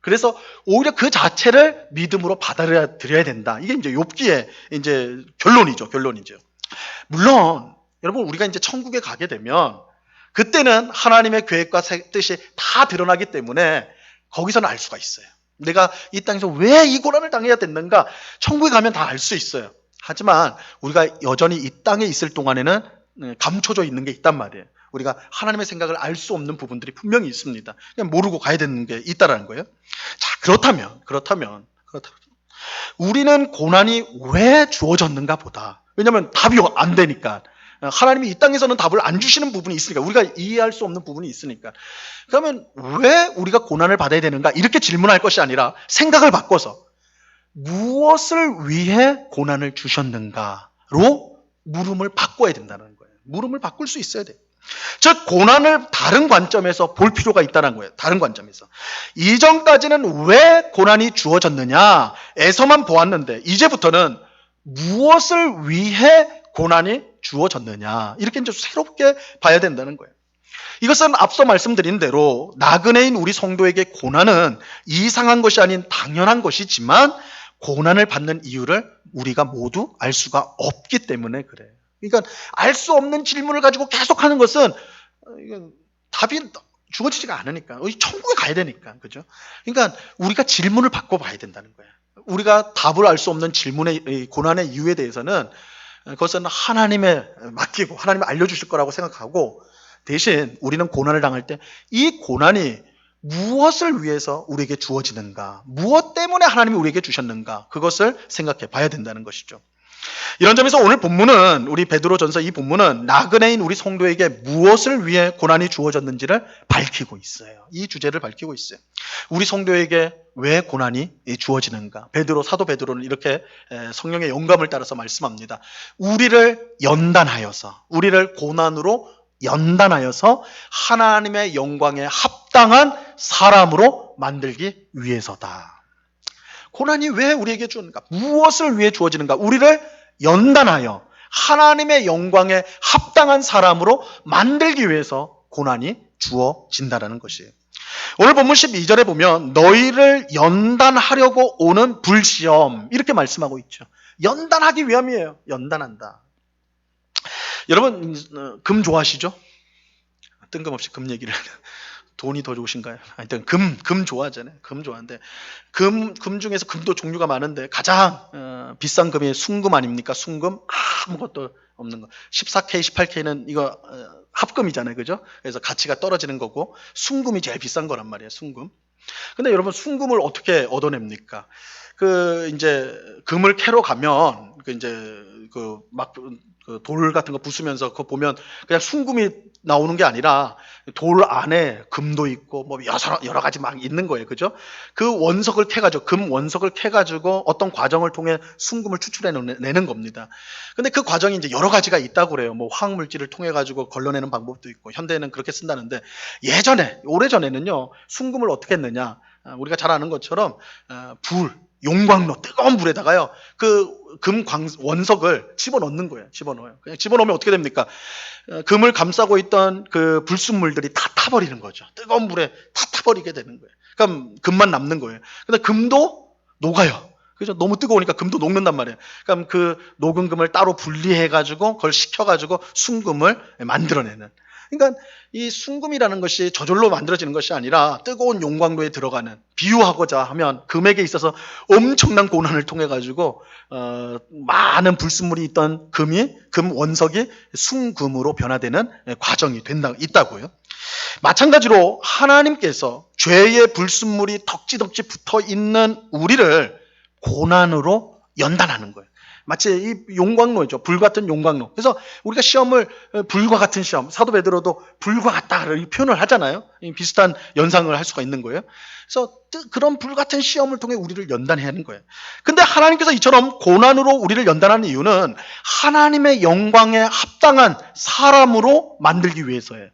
그래서 오히려 그 자체를 믿음으로 받아들여야 된다. 이게 이제 욥기의 이제 결론이죠. 물론 여러분, 우리가 이제 천국에 가게 되면 그때는 하나님의 계획과 뜻이 다 드러나기 때문에 거기서는 알 수가 있어요. 내가 이 땅에서 왜 이 고난을 당해야 됐는가? 천국에 가면 다 알 수 있어요. 하지만 우리가 여전히 이 땅에 있을 동안에는 감춰져 있는 게 있단 말이에요. 우리가 하나님의 생각을 알 수 없는 부분들이 분명히 있습니다. 그냥 모르고 가야 되는 게 있다라는 거예요. 자, 그렇다면 우리는 고난이 왜 주어졌는가 보다. 왜냐하면 답이 안 되니까. 하나님이 이 땅에서는 답을 안 주시는 부분이 있으니까, 우리가 이해할 수 없는 부분이 있으니까. 그러면 왜 우리가 고난을 받아야 되는가? 이렇게 질문할 것이 아니라 생각을 바꿔서 무엇을 위해 고난을 주셨는가로 물음을 바꿔야 된다는 거예요. 물음을 바꿀 수 있어야 돼요. 즉, 고난을 다른 관점에서 볼 필요가 있다는 거예요. 다른 관점에서. 이전까지는 왜 고난이 주어졌느냐에서만 보았는데 이제부터는 무엇을 위해 고난이 주어졌느냐, 이렇게 이제 새롭게 봐야 된다는 거예요. 이것은 앞서 말씀드린 대로 나그네인 우리 성도에게 고난은 이상한 것이 아닌 당연한 것이지만 고난을 받는 이유를 우리가 모두 알 수가 없기 때문에 그래요. 그러니까 알 수 없는 질문을 가지고 계속하는 것은 답이 주어지지가 않으니까, 천국에 가야 되니까, 그죠? 그러니까 우리가 질문을 바꿔봐야 된다는 거예요. 우리가 답을 알 수 없는 질문의 고난의 이유에 대해서는 그것은 하나님에 맡기고 하나님이 알려주실 거라고 생각하고, 대신 우리는 고난을 당할 때 이 고난이 무엇을 위해서 우리에게 주어지는가, 무엇 때문에 하나님이 우리에게 주셨는가, 그것을 생각해 봐야 된다는 것이죠. 이런 점에서 오늘 본문은, 우리 베드로전서 이 본문은 나그네인 우리 성도에게 무엇을 위해 고난이 주어졌는지를 밝히고 있어요. 이 주제를 밝히고 있어요. 우리 성도에게 왜 고난이 주어지는가? 사도 베드로는 이렇게 성령의 영감을 따라서 말씀합니다. 우리를 고난으로 연단하여서 하나님의 영광에 합당한 사람으로 만들기 위해서다. 고난이 왜 우리에게 주는가? 무엇을 위해 주어지는가? 우리를 연단하여 하나님의 영광에 합당한 사람으로 만들기 위해서 고난이 주어진다는 것이에요. 오늘 본문 12절에 보면 너희를 연단하려고 오는 불시험, 이렇게 말씀하고 있죠. 연단하기 위함이에요. 연단한다. 여러분 금 좋아하시죠? 뜬금없이 금 얘기를 돈이 더 좋으신가요? 하여튼 금 좋아하잖아요. 금 좋아하는데 금 중에서 금도 종류가 많은데 가장 비싼 금이 순금 아닙니까? 순금 아무것도 없는 거. 14K, 18K는 이거 합금이잖아요, 그죠? 그래서 가치가 떨어지는 거고 순금이 제일 비싼 거란 말이에요, 순금. 근데 여러분 순금을 어떻게 얻어냅니까? 이제 금을 캐러 가면 돌 같은 거 부수면서 그거 보면 그냥 순금이 나오는 게 아니라 돌 안에 금도 있고 뭐 여러 가지 막 있는 거예요. 그죠? 그 원석을 캐가지고 금 원석을 캐가지고 어떤 과정을 통해 순금을 추출해내는 겁니다. 근데 그 과정이 이제 여러 가지가 있다고 그래요. 뭐 화학 물질을 통해 가지고 걸러내는 방법도 있고 현대에는 그렇게 쓴다는데 오래전에는요 순금을 어떻게 했느냐? 우리가 잘 아는 것처럼 용광로 뜨거운 불에다가요 그 금 원석을 집어넣는 거예요. 그냥 집어넣으면 어떻게 됩니까? 금을 감싸고 있던 그 불순물들이 다 타버리는 거죠. 뜨거운 불에 다 타버리게 되는 거예요. 그럼 금만 남는 거예요. 근데 금도 녹아요. 그죠? 너무 뜨거우니까 금도 녹는단 말이에요. 그럼 그 녹은 금을 따로 분리해가지고 그걸 식혀가지고 순금을 만들어내는. 그러니까 이 순금이라는 것이 저절로 만들어지는 것이 아니라 뜨거운 용광로에 들어가는, 비유하고자 하면 금액에 있어서 엄청난 고난을 통해 가지고 많은 불순물이 있던 금 원석이 순금으로 변화되는 과정이 있다고요. 마찬가지로 하나님께서 죄의 불순물이 덕지덕지 붙어 있는 우리를 고난으로 연단하는 거예요. 마치 이 용광로죠. 불같은 용광로. 그래서 우리가 시험을 불과 같은 시험, 사도 베드로도 불과 같다 이 표현을 하잖아요. 비슷한 연상을 할 수가 있는 거예요. 그래서 그런 불같은 시험을 통해 우리를 연단해야 하는 거예요. 근데 하나님께서 이처럼 고난으로 우리를 연단하는 이유는 하나님의 영광에 합당한 사람으로 만들기 위해서예요.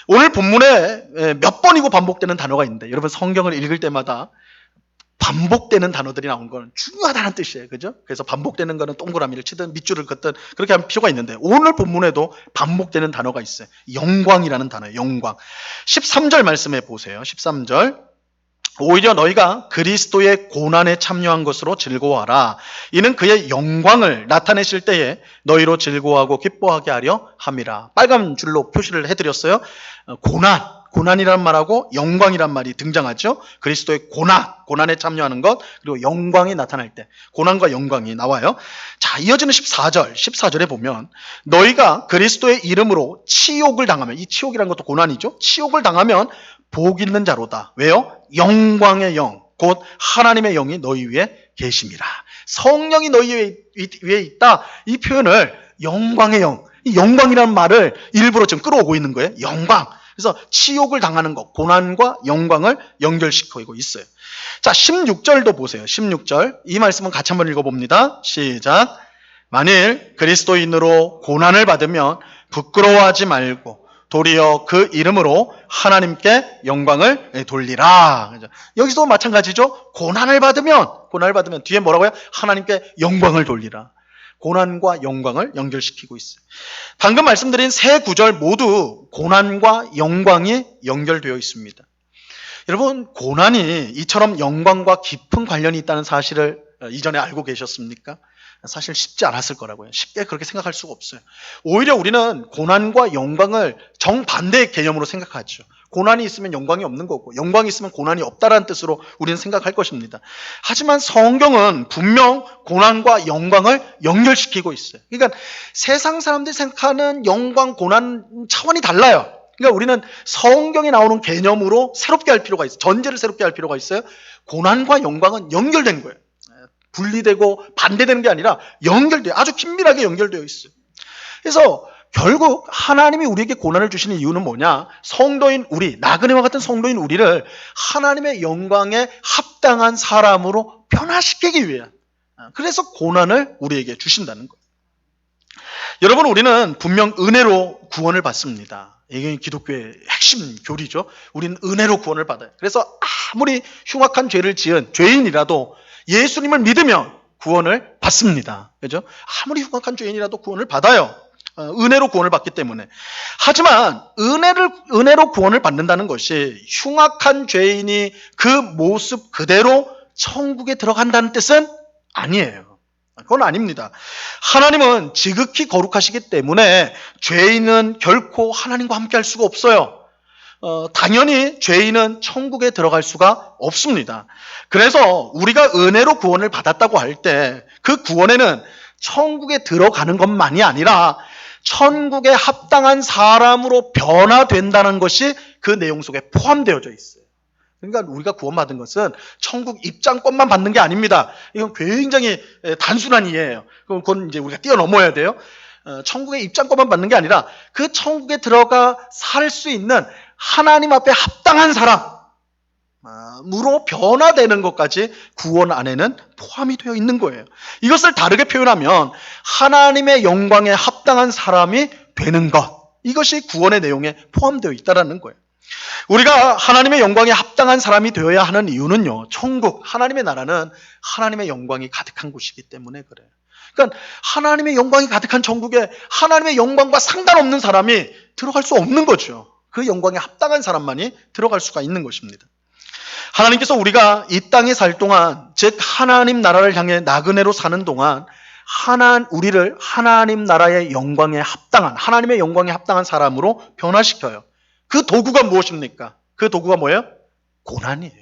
오늘 본문에 몇 번이고 반복되는 단어가 있는데 여러분 성경을 읽을 때마다 반복되는 단어들이 나온 건 중요하다는 뜻이에요. 그죠? 그래서 반복되는 거는 동그라미를 치든 밑줄을 긋든 그렇게 하면 필요가 있는데 오늘 본문에도 반복되는 단어가 있어요. 영광이라는 단어예요. 영광. 13절 말씀해 보세요. 13절. 오히려 너희가 그리스도의 고난에 참여한 것으로 즐거워하라. 이는 그의 영광을 나타내실 때에 너희로 즐거워하고 기뻐하게 하려 함이라. 빨간 줄로 표시를 해드렸어요. 고난이라는 말하고 영광이란 말이 등장하죠. 그리스도의 고난에 참여하는 것, 그리고 영광이 나타날 때 고난과 영광이 나와요. 자, 이어지는 14절에 보면 너희가 그리스도의 이름으로 치욕을 당하면, 이 치욕이라는 것도 고난이죠. 치욕을 당하면 복 있는 자로다. 왜요? 영광의 영, 곧 하나님의 영이 너희 위에 계심이라. 성령이 너희 위에 있다. 이 표현을 영광의 영, 이 영광이라는 말을 일부러 지금 끌어오고 있는 거예요. 영광. 그래서 치욕을 당하는 것, 고난과 영광을 연결시키고 있어요. 자, 16절도 보세요. 16절. 이 말씀은 같이 한번 읽어봅니다. 시작. 만일 그리스도인으로 고난을 받으면 부끄러워하지 말고 도리어 그 이름으로 하나님께 영광을 돌리라. 여기서도 마찬가지죠. 고난을 받으면 뒤에 뭐라고요? 하나님께 영광을 돌리라. 고난과 영광을 연결시키고 있어요. 방금 말씀드린 세 구절 모두 고난과 영광이 연결되어 있습니다. 여러분, 고난이 이처럼 영광과 깊은 관련이 있다는 사실을 이전에 알고 계셨습니까? 사실 쉽지 않았을 거라고요. 쉽게 그렇게 생각할 수가 없어요. 오히려 우리는 고난과 영광을 정반대의 개념으로 생각하죠. 고난이 있으면 영광이 없는 거고 영광이 있으면 고난이 없다라는 뜻으로 우리는 생각할 것입니다. 하지만 성경은 분명 고난과 영광을 연결시키고 있어요. 그러니까 세상 사람들이 생각하는 영광, 고난 차원이 달라요. 그러니까 우리는 성경에 나오는 개념으로 새롭게 할 필요가 있어요. 전제를 새롭게 할 필요가 있어요. 고난과 영광은 연결된 거예요. 분리되고 반대되는 게 아니라 아주 긴밀하게 연결되어 있어요. 그래서 결국 하나님이 우리에게 고난을 주시는 이유는 뭐냐? 성도인 우리, 나그네와 같은 성도인 우리를 하나님의 영광에 합당한 사람으로 변화시키기 위해, 그래서 고난을 우리에게 주신다는 거예요. 여러분, 우리는 분명 은혜로 구원을 받습니다. 이게 기독교의 핵심 교리죠. 우리는 은혜로 구원을 받아요. 그래서 아무리 흉악한 죄를 지은 죄인이라도 예수님을 믿으면 구원을 받습니다. 그죠? 아무리 흉악한 죄인이라도 구원을 받아요. 은혜로 구원을 받기 때문에. 하지만 은혜로 구원을 받는다는 것이 흉악한 죄인이 그 모습 그대로 천국에 들어간다는 뜻은 아니에요. 그건 아닙니다. 하나님은 지극히 거룩하시기 때문에 죄인은 결코 하나님과 함께 할 수가 없어요. 당연히 죄인은 천국에 들어갈 수가 없습니다. 그래서 우리가 은혜로 구원을 받았다고 할 때 그 구원에는 천국에 들어가는 것만이 아니라 천국에 합당한 사람으로 변화된다는 것이 그 내용 속에 포함되어져 있어요. 그러니까 우리가 구원받은 것은 천국 입장권만 받는 게 아닙니다. 이건 굉장히 단순한 이해예요. 그건 이제 우리가 뛰어넘어야 돼요. 천국의 입장권만 받는 게 아니라 그 천국에 들어가 살 수 있는 하나님 앞에 합당한 사람으로 변화되는 것까지 구원 안에는 포함이 되어 있는 거예요. 이것을 다르게 표현하면 하나님의 영광에 합당한 사람이 되는 것, 이것이 구원의 내용에 포함되어 있다는 거예요. 우리가 하나님의 영광에 합당한 사람이 되어야 하는 이유는요, 천국, 하나님의 나라는 하나님의 영광이 가득한 곳이기 때문에 그래요. 그러니까 하나님의 영광이 가득한 천국에 하나님의 영광과 상관없는 사람이 들어갈 수 없는 거죠. 그 영광에 합당한 사람만이 들어갈 수가 있는 것입니다. 하나님께서 우리가 이 땅에 살 동안, 즉 하나님 나라를 향해 나그네로 사는 동안 우리를 하나님 나라의 영광에 합당한, 하나님의 영광에 합당한 사람으로 변화시켜요. 그 도구가 무엇입니까? 그 도구가 뭐예요? 고난이에요.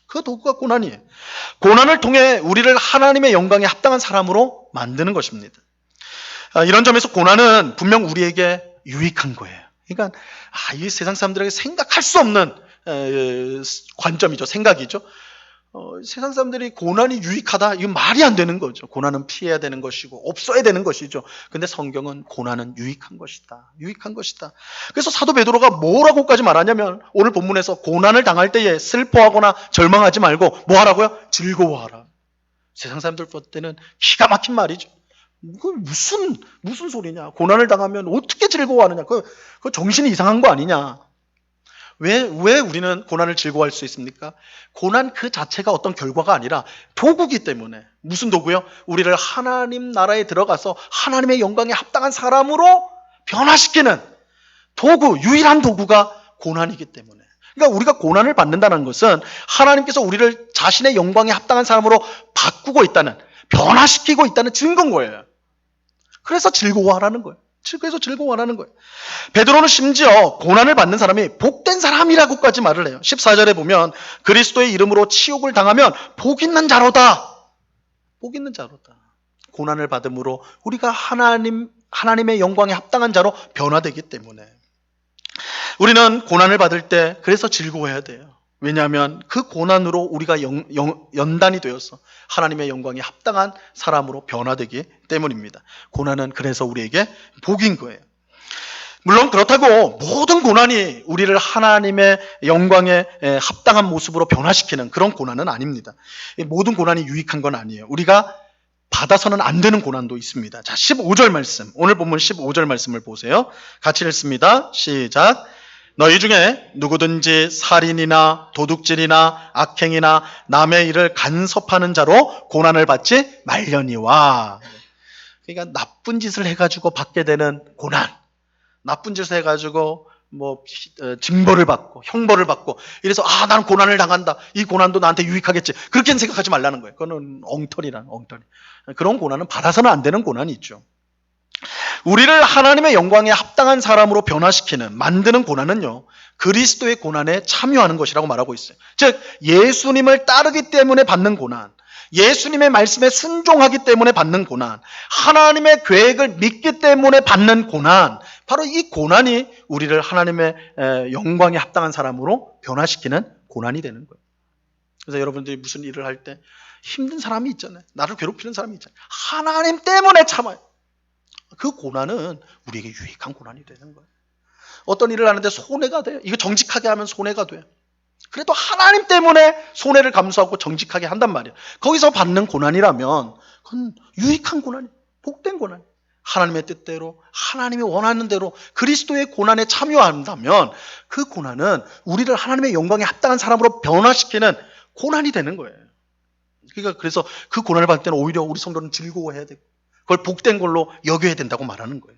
그 도구가 고난이에요. 고난을 통해 우리를 하나님의 영광에 합당한 사람으로 만드는 것입니다. 이런 점에서 고난은 분명 우리에게 유익한 거예요. 그러니까 이 세상 사람들에게 생각할 수 없는 관점이죠. 생각이죠. 세상 사람들이 고난이 유익하다, 이건 말이 안 되는 거죠. 고난은 피해야 되는 것이고 없어야 되는 것이죠. 근데 성경은 고난은 유익한 것이다. 유익한 것이다. 그래서 사도 베드로가 뭐라고까지 말하냐면, 오늘 본문에서 고난을 당할 때에 슬퍼하거나 절망하지 말고 뭐 하라고요? 즐거워하라. 세상 사람들 볼 때는 기가 막힌 말이죠. 무슨 소리냐? 고난을 당하면 어떻게 즐거워하느냐? 그 정신이 이상한 거 아니냐? 왜 우리는 고난을 즐거워할 수 있습니까? 고난 그 자체가 어떤 결과가 아니라 도구기 때문에. 무슨 도구요? 우리를 하나님 나라에 들어가서 하나님의 영광에 합당한 사람으로 변화시키는 도구, 유일한 도구가 고난이기 때문에. 그러니까 우리가 고난을 받는다는 것은 하나님께서 우리를 자신의 영광에 합당한 사람으로 바꾸고 있다는, 변화시키고 있다는 증거인 거예요. 그래서 즐거워하라는 거예요. 그래서 즐거워하라는 거예요. 베드로는 심지어 고난을 받는 사람이 복된 사람이라고까지 말을 해요. 14절에 보면 그리스도의 이름으로 치욕을 당하면 복 있는 자로다. 복 있는 자로다. 고난을 받음으로 우리가 하나님의 영광에 합당한 자로 변화되기 때문에 우리는 고난을 받을 때 그래서 즐거워해야 돼요. 왜냐하면 그 고난으로 우리가 연단이 되어서 하나님의 영광에 합당한 사람으로 변화되기 때문입니다. 고난은 그래서 우리에게 복인 거예요. 물론 그렇다고 모든 고난이 우리를 하나님의 영광에 합당한 모습으로 변화시키는 그런 고난은 아닙니다. 모든 고난이 유익한 건 아니에요. 우리가 받아서는 안 되는 고난도 있습니다. 자, 15절 말씀, 오늘 본문 15절 말씀을 보세요. 같이 읽습니다. 시작. 너희 중에 누구든지 살인이나 도둑질이나 악행이나 남의 일을 간섭하는 자로 고난을 받지 말려니와. 그러니까 나쁜 짓을 해가지고 받게 되는 고난, 나쁜 짓을 해가지고 징벌을 받고 형벌을 받고 이래서 나는 고난을 당한다, 이 고난도 나한테 유익하겠지, 그렇게는 생각하지 말라는 거예요. 그거는 엉터리. 그런 고난은 받아서는 안 되는 고난이 있죠. 우리를 하나님의 영광에 합당한 사람으로 변화시키는, 만드는 고난은요, 그리스도의 고난에 참여하는 것이라고 말하고 있어요. 즉 예수님을 따르기 때문에 받는 고난, 예수님의 말씀에 순종하기 때문에 받는 고난, 하나님의 계획을 믿기 때문에 받는 고난, 바로 이 고난이 우리를 하나님의 영광에 합당한 사람으로 변화시키는 고난이 되는 거예요. 그래서 여러분들이 무슨 일을 할 때 힘든 사람이 있잖아요. 나를 괴롭히는 사람이 있잖아요. 하나님 때문에 참아요. 그 고난은 우리에게 유익한 고난이 되는 거예요. 어떤 일을 하는데 손해가 돼요. 이거 정직하게 하면 손해가 돼요. 그래도 하나님 때문에 손해를 감수하고 정직하게 한단 말이에요. 거기서 받는 고난이라면 그건 유익한 고난이에요. 복된 고난이에요. 하나님의 뜻대로, 하나님이 원하는 대로 그리스도의 고난에 참여한다면 그 고난은 우리를 하나님의 영광에 합당한 사람으로 변화시키는 고난이 되는 거예요. 그러니까 그래서 그 고난을 받을 때는 오히려 우리 성도는 즐거워해야 되고 그걸 복된 걸로 여겨야 된다고 말하는 거예요.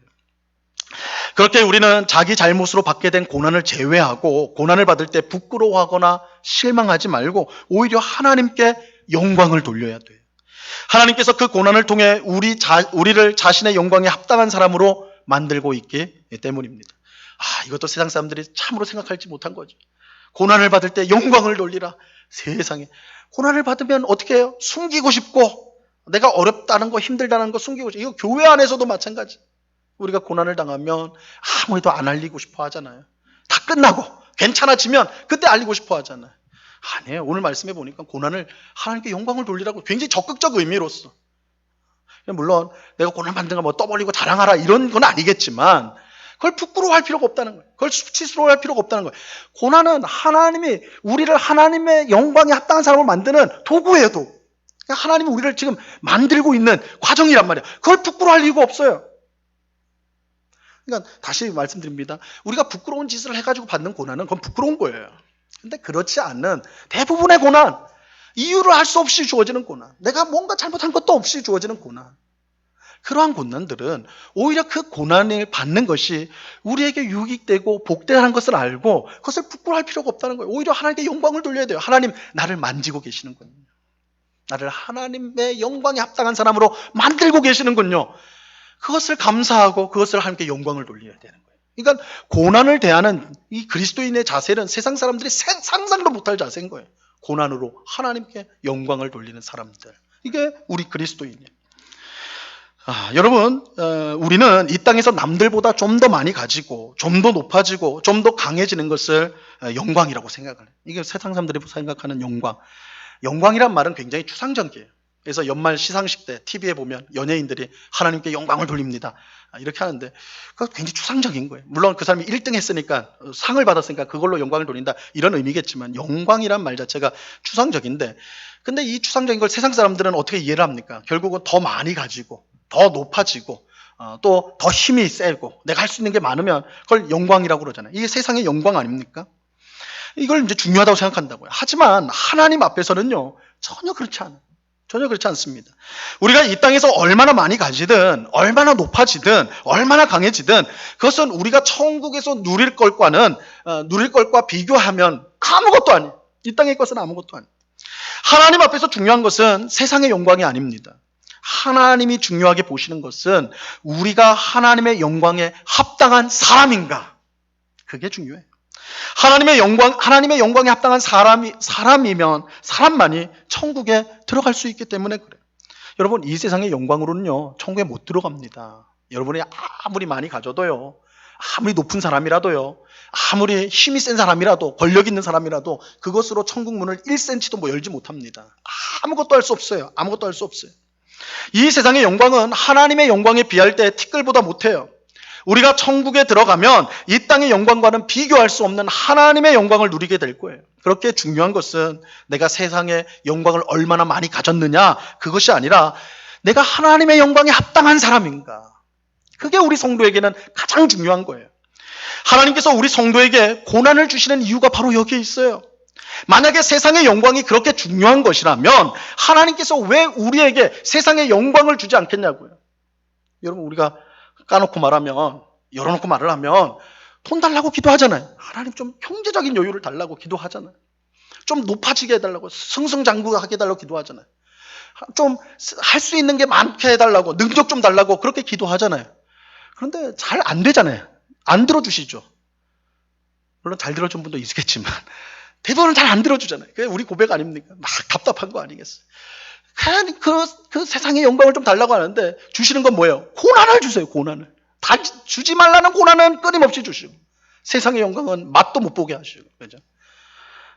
그렇게 우리는 자기 잘못으로 받게 된 고난을 제외하고 고난을 받을 때 부끄러워하거나 실망하지 말고 오히려 하나님께 영광을 돌려야 돼요. 하나님께서 그 고난을 통해 우리를 자신의 영광에 합당한 사람으로 만들고 있기 때문입니다. 이것도 세상 사람들이 참으로 생각할지 못한 거죠. 고난을 받을 때 영광을 돌리라. 세상에. 고난을 받으면 어떻게 해요? 숨기고 싶고, 내가 어렵다는 거, 힘들다는 거 숨기고 싶고, 이거 교회 안에서도 마찬가지. 우리가 고난을 당하면 아무래도 안 알리고 싶어 하잖아요. 다 끝나고 괜찮아지면 그때 알리고 싶어 하잖아요. 아니에요. 오늘 말씀해 보니까 고난을 하나님께 영광을 돌리라고 굉장히 적극적 의미로서. 물론 내가 고난 받는 거 뭐 떠벌리고 자랑하라 이런 건 아니겠지만 그걸 부끄러워할 필요가 없다는 거예요. 그걸 수치스러워할 필요가 없다는 거예요. 고난은 하나님이 우리를 하나님의 영광에 합당한 사람을 만드는 도구예요. 도구. 하나님이 우리를 지금 만들고 있는 과정이란 말이에요. 그걸 부끄러워할 이유가 없어요. 그러니까 다시 말씀드립니다. 우리가 부끄러운 짓을 해가지고 받는 고난은 그건 부끄러운 거예요. 근데 그렇지 않은 대부분의 고난, 이유를 알 수 없이 주어지는 고난, 내가 뭔가 잘못한 것도 없이 주어지는 고난, 그러한 고난들은 오히려 그 고난을 받는 것이 우리에게 유익되고 복되다는 것을 알고 그것을 부끄러워할 필요가 없다는 거예요. 오히려 하나님께 영광을 돌려야 돼요. 하나님, 나를 만지고 계시는군요. 나를 하나님의 영광에 합당한 사람으로 만들고 계시는군요. 그것을 감사하고 그것을 하나님께 영광을 돌려야 되는 거예요. 그러니까 고난을 대하는 이 그리스도인의 자세는 세상 사람들이 상상도 못할 자세인 거예요. 고난으로 하나님께 영광을 돌리는 사람들. 이게 우리 그리스도인이에요. 여러분, 우리는 이 땅에서 남들보다 좀 더 많이 가지고 좀 더 높아지고 좀 더 강해지는 것을 영광이라고 생각을 해요. 이게 세상 사람들이 생각하는 영광. 영광이란 말은 굉장히 추상적이에요. 그래서 연말 시상식 때 TV에 보면 연예인들이 하나님께 영광을 돌립니다. 이렇게 하는데 그거 굉장히 추상적인 거예요. 물론 그 사람이 1등 했으니까 상을 받았으니까 그걸로 영광을 돌린다 이런 의미겠지만 영광이란 말 자체가 추상적인데 근데 이 추상적인 걸 세상 사람들은 어떻게 이해를 합니까? 결국은 더 많이 가지고 더 높아지고 또 더 힘이 세고 내가 할 수 있는 게 많으면 그걸 영광이라고 그러잖아요. 이게 세상의 영광 아닙니까? 이걸 이제 중요하다고 생각한다고요. 하지만 하나님 앞에서는요 전혀 그렇지 않아요. 전혀 그렇지 않습니다. 우리가 이 땅에서 얼마나 많이 가지든 얼마나 높아지든 얼마나 강해지든 그것은 우리가 천국에서 누릴 것과 비교하면 아무것도 아니에요. 이 땅의 것은 아무것도 아니에요. 하나님 앞에서 중요한 것은 세상의 영광이 아닙니다. 하나님이 중요하게 보시는 것은 우리가 하나님의 영광에 합당한 사람인가? 그게 중요해요. 하나님의 영광에 합당한 사람만이 천국에 들어갈 수 있기 때문에 그래요. 여러분, 이 세상의 영광으로는요, 천국에 못 들어갑니다. 여러분이 아무리 많이 가져도요, 아무리 높은 사람이라도요, 아무리 힘이 센 사람이라도, 권력 있는 사람이라도, 그것으로 천국 문을 1cm도 열지 못합니다. 아무것도 할 수 없어요. 아무것도 할 수 없어요. 이 세상의 영광은 하나님의 영광에 비할 때 티끌보다 못해요. 우리가 천국에 들어가면 이 땅의 영광과는 비교할 수 없는 하나님의 영광을 누리게 될 거예요. 그렇게 중요한 것은 내가 세상의 영광을 얼마나 많이 가졌느냐 그것이 아니라 내가 하나님의 영광에 합당한 사람인가. 그게 우리 성도에게는 가장 중요한 거예요. 하나님께서 우리 성도에게 고난을 주시는 이유가 바로 여기에 있어요. 만약에 세상의 영광이 그렇게 중요한 것이라면 하나님께서 왜 우리에게 세상의 영광을 주지 않겠냐고요. 여러분, 우리가 까놓고 말하면, 열어놓고 말을 하면 돈 달라고 기도하잖아요. 하나님 좀 경제적인 여유를 달라고 기도하잖아요. 좀 높아지게 해달라고, 승승장구하게 해달라고 기도하잖아요. 좀 할 수 있는 게 많게 해달라고, 능력 좀 달라고 그렇게 기도하잖아요. 그런데 잘 안 되잖아요. 안 들어주시죠. 물론 잘 들어준 분도 있겠지만 대부분은 잘 안 들어주잖아요. 그게 우리 고백 아닙니까? 막 답답한 거 아니겠어요? 그냥 그 세상의 영광을 좀 달라고 하는데 주시는 건 뭐예요? 고난을 주세요. 고난을. 다 주지 말라는 고난은 끊임없이 주시고 세상의 영광은 맛도 못 보게 하시고, 그죠?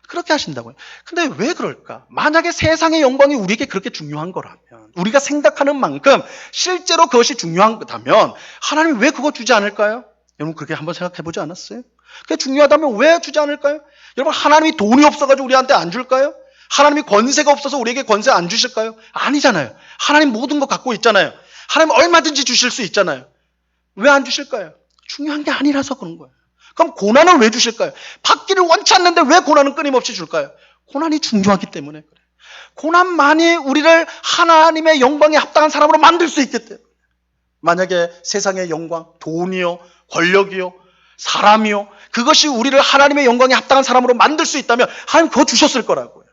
그렇게 하신다고요. 근데 왜 그럴까? 만약에 세상의 영광이 우리에게 그렇게 중요한 거라면, 우리가 생각하는 만큼 실제로 그것이 중요한 거다면 하나님이 왜 그거 주지 않을까요? 여러분, 그렇게 한번 생각해 보지 않았어요? 그게 중요하다면 왜 주지 않을까요? 여러분, 하나님이 돈이 없어가지고 우리한테 안 줄까요? 하나님이 권세가 없어서 우리에게 권세 안 주실까요? 아니잖아요. 하나님 모든 거 갖고 있잖아요. 하나님 얼마든지 주실 수 있잖아요. 왜 안 주실까요? 중요한 게 아니라서 그런 거예요. 그럼 고난을 왜 주실까요? 받기를 원치 않는데 왜 고난은 끊임없이 줄까요? 고난이 중요하기 때문에 그래요. 고난만이 우리를 하나님의 영광에 합당한 사람으로 만들 수 있기 때문에. 만약에 세상의 영광, 돈이요, 권력이요, 사람이요, 그것이 우리를 하나님의 영광에 합당한 사람으로 만들 수 있다면 하나님 그거 주셨을 거라고요.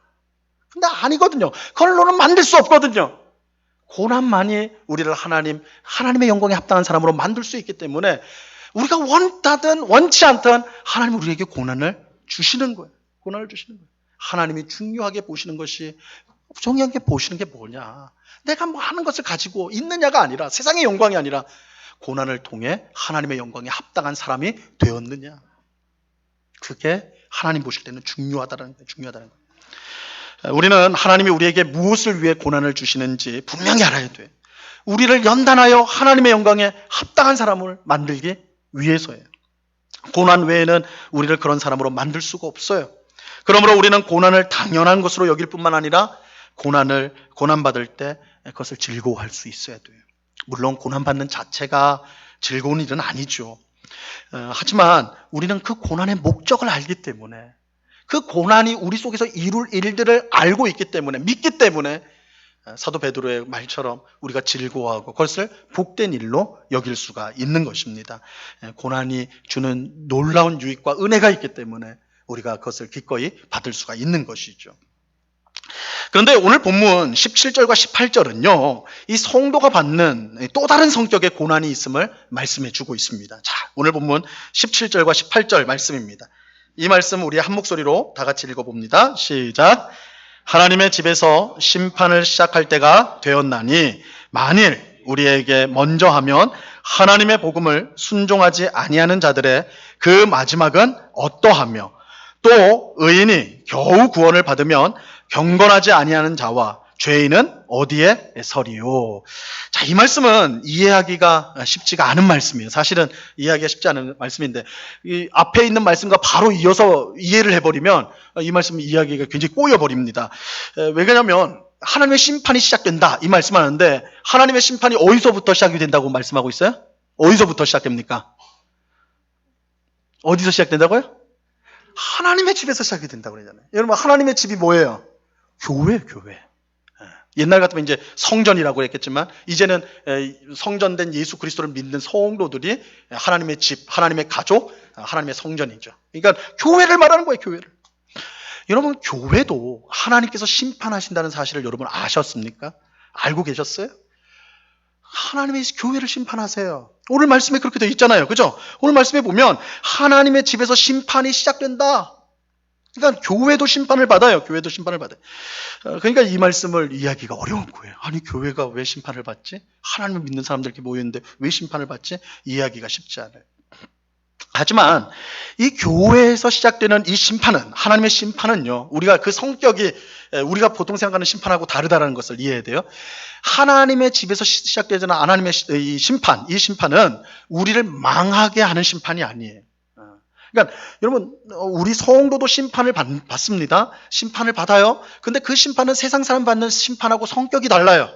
근데 아니거든요. 그걸로는 만들 수 없거든요. 고난만이 우리를 하나님의 영광에 합당한 사람으로 만들 수 있기 때문에 우리가 원하든 원치 않든 하나님은 우리에게 고난을 주시는 거예요. 고난을 주시는 거예요. 하나님이 중요하게 보시는 것이, 중요하게 보시는 게 뭐냐. 내가 뭐 하는 것을 가지고 있느냐가 아니라, 세상의 영광이 아니라 고난을 통해 하나님의 영광에 합당한 사람이 되었느냐. 그게 하나님 보실 때는 중요하다는 거예요. 우리는 하나님이 우리에게 무엇을 위해 고난을 주시는지 분명히 알아야 돼요. 우리를 연단하여 하나님의 영광에 합당한 사람을 만들기 위해서예요. 고난 외에는 우리를 그런 사람으로 만들 수가 없어요. 그러므로 우리는 고난을 당연한 것으로 여길 뿐만 아니라 고난받을 때 그것을 즐거워할 수 있어야 돼요. 물론 고난받는 자체가 즐거운 일은 아니죠. 하지만 우리는 그 고난의 목적을 알기 때문에, 그 고난이 우리 속에서 이룰 일들을 알고 있기 때문에, 믿기 때문에 사도 베드로의 말처럼 우리가 즐거워하고 그것을 복된 일로 여길 수가 있는 것입니다. 고난이 주는 놀라운 유익과 은혜가 있기 때문에 우리가 그것을 기꺼이 받을 수가 있는 것이죠. 그런데 오늘 본문 17절과 18절은요, 이 성도가 받는 또 다른 성격의 고난이 있음을 말씀해 주고 있습니다. 자, 오늘 본문 17절과 18절 말씀입니다. 이 말씀 우리 한 목소리로 다 같이 읽어봅니다. 시작. 하나님의 집에서 심판을 시작할 때가 되었나니 만일 우리에게 먼저 하면 하나님의 복음을 순종하지 아니하는 자들의 그 마지막은 어떠하며, 또 의인이 겨우 구원을 받으면 경건하지 아니하는 자와 죄인은 어디에 서리요. 자, 이 말씀은 이해하기가 쉽지가 않은 말씀이에요. 사실은 이해하기가 쉽지 않은 말씀인데, 이 앞에 있는 말씀과 바로 이어서 이해를 해버리면 이 말씀 이해하기가 굉장히 꼬여버립니다. 왜 그러냐면 하나님의 심판이 시작된다 이 말씀하는데, 하나님의 심판이 어디서부터 시작이 된다고 말씀하고 있어요? 어디서부터 시작됩니까? 어디서 시작된다고요? 하나님의 집에서 시작이 된다고 그러잖아요. 여러분, 하나님의 집이 뭐예요? 교회. 옛날 같으면 이제 성전이라고 했겠지만, 이제는 성전된 예수 그리스도를 믿는 성도들이 하나님의 집, 하나님의 가족, 하나님의 성전이죠. 그러니까 교회를 말하는 거예요, 교회를. 여러분, 교회도 하나님께서 심판하신다는 사실을 여러분 아셨습니까? 알고 계셨어요? 하나님의 교회를 심판하세요. 오늘 말씀에 그렇게 되어 있잖아요. 그죠? 오늘 말씀에 보면 하나님의 집에서 심판이 시작된다. 그러니까 교회도 심판을 받아요. 교회도 심판을 받아요. 그러니까 이 말씀을 이해하기가 어려운 거예요. 아니, 교회가 왜 심판을 받지? 하나님을 믿는 사람들 이렇게 모였는데 왜 심판을 받지? 이해하기가 쉽지 않아요. 하지만 이 교회에서 시작되는 이 심판은, 하나님의 심판은요, 우리가 그 성격이 우리가 보통 생각하는 심판하고 다르다는 것을 이해해야 돼요. 하나님의 집에서 시작되는 하나님의 이 심판은 우리를 망하게 하는 심판이 아니에요. 그러니까 여러분, 우리 성도도 심판을 받습니다. 심판을 받아요. 근데 그 심판은 세상 사람 받는 심판하고 성격이 달라요.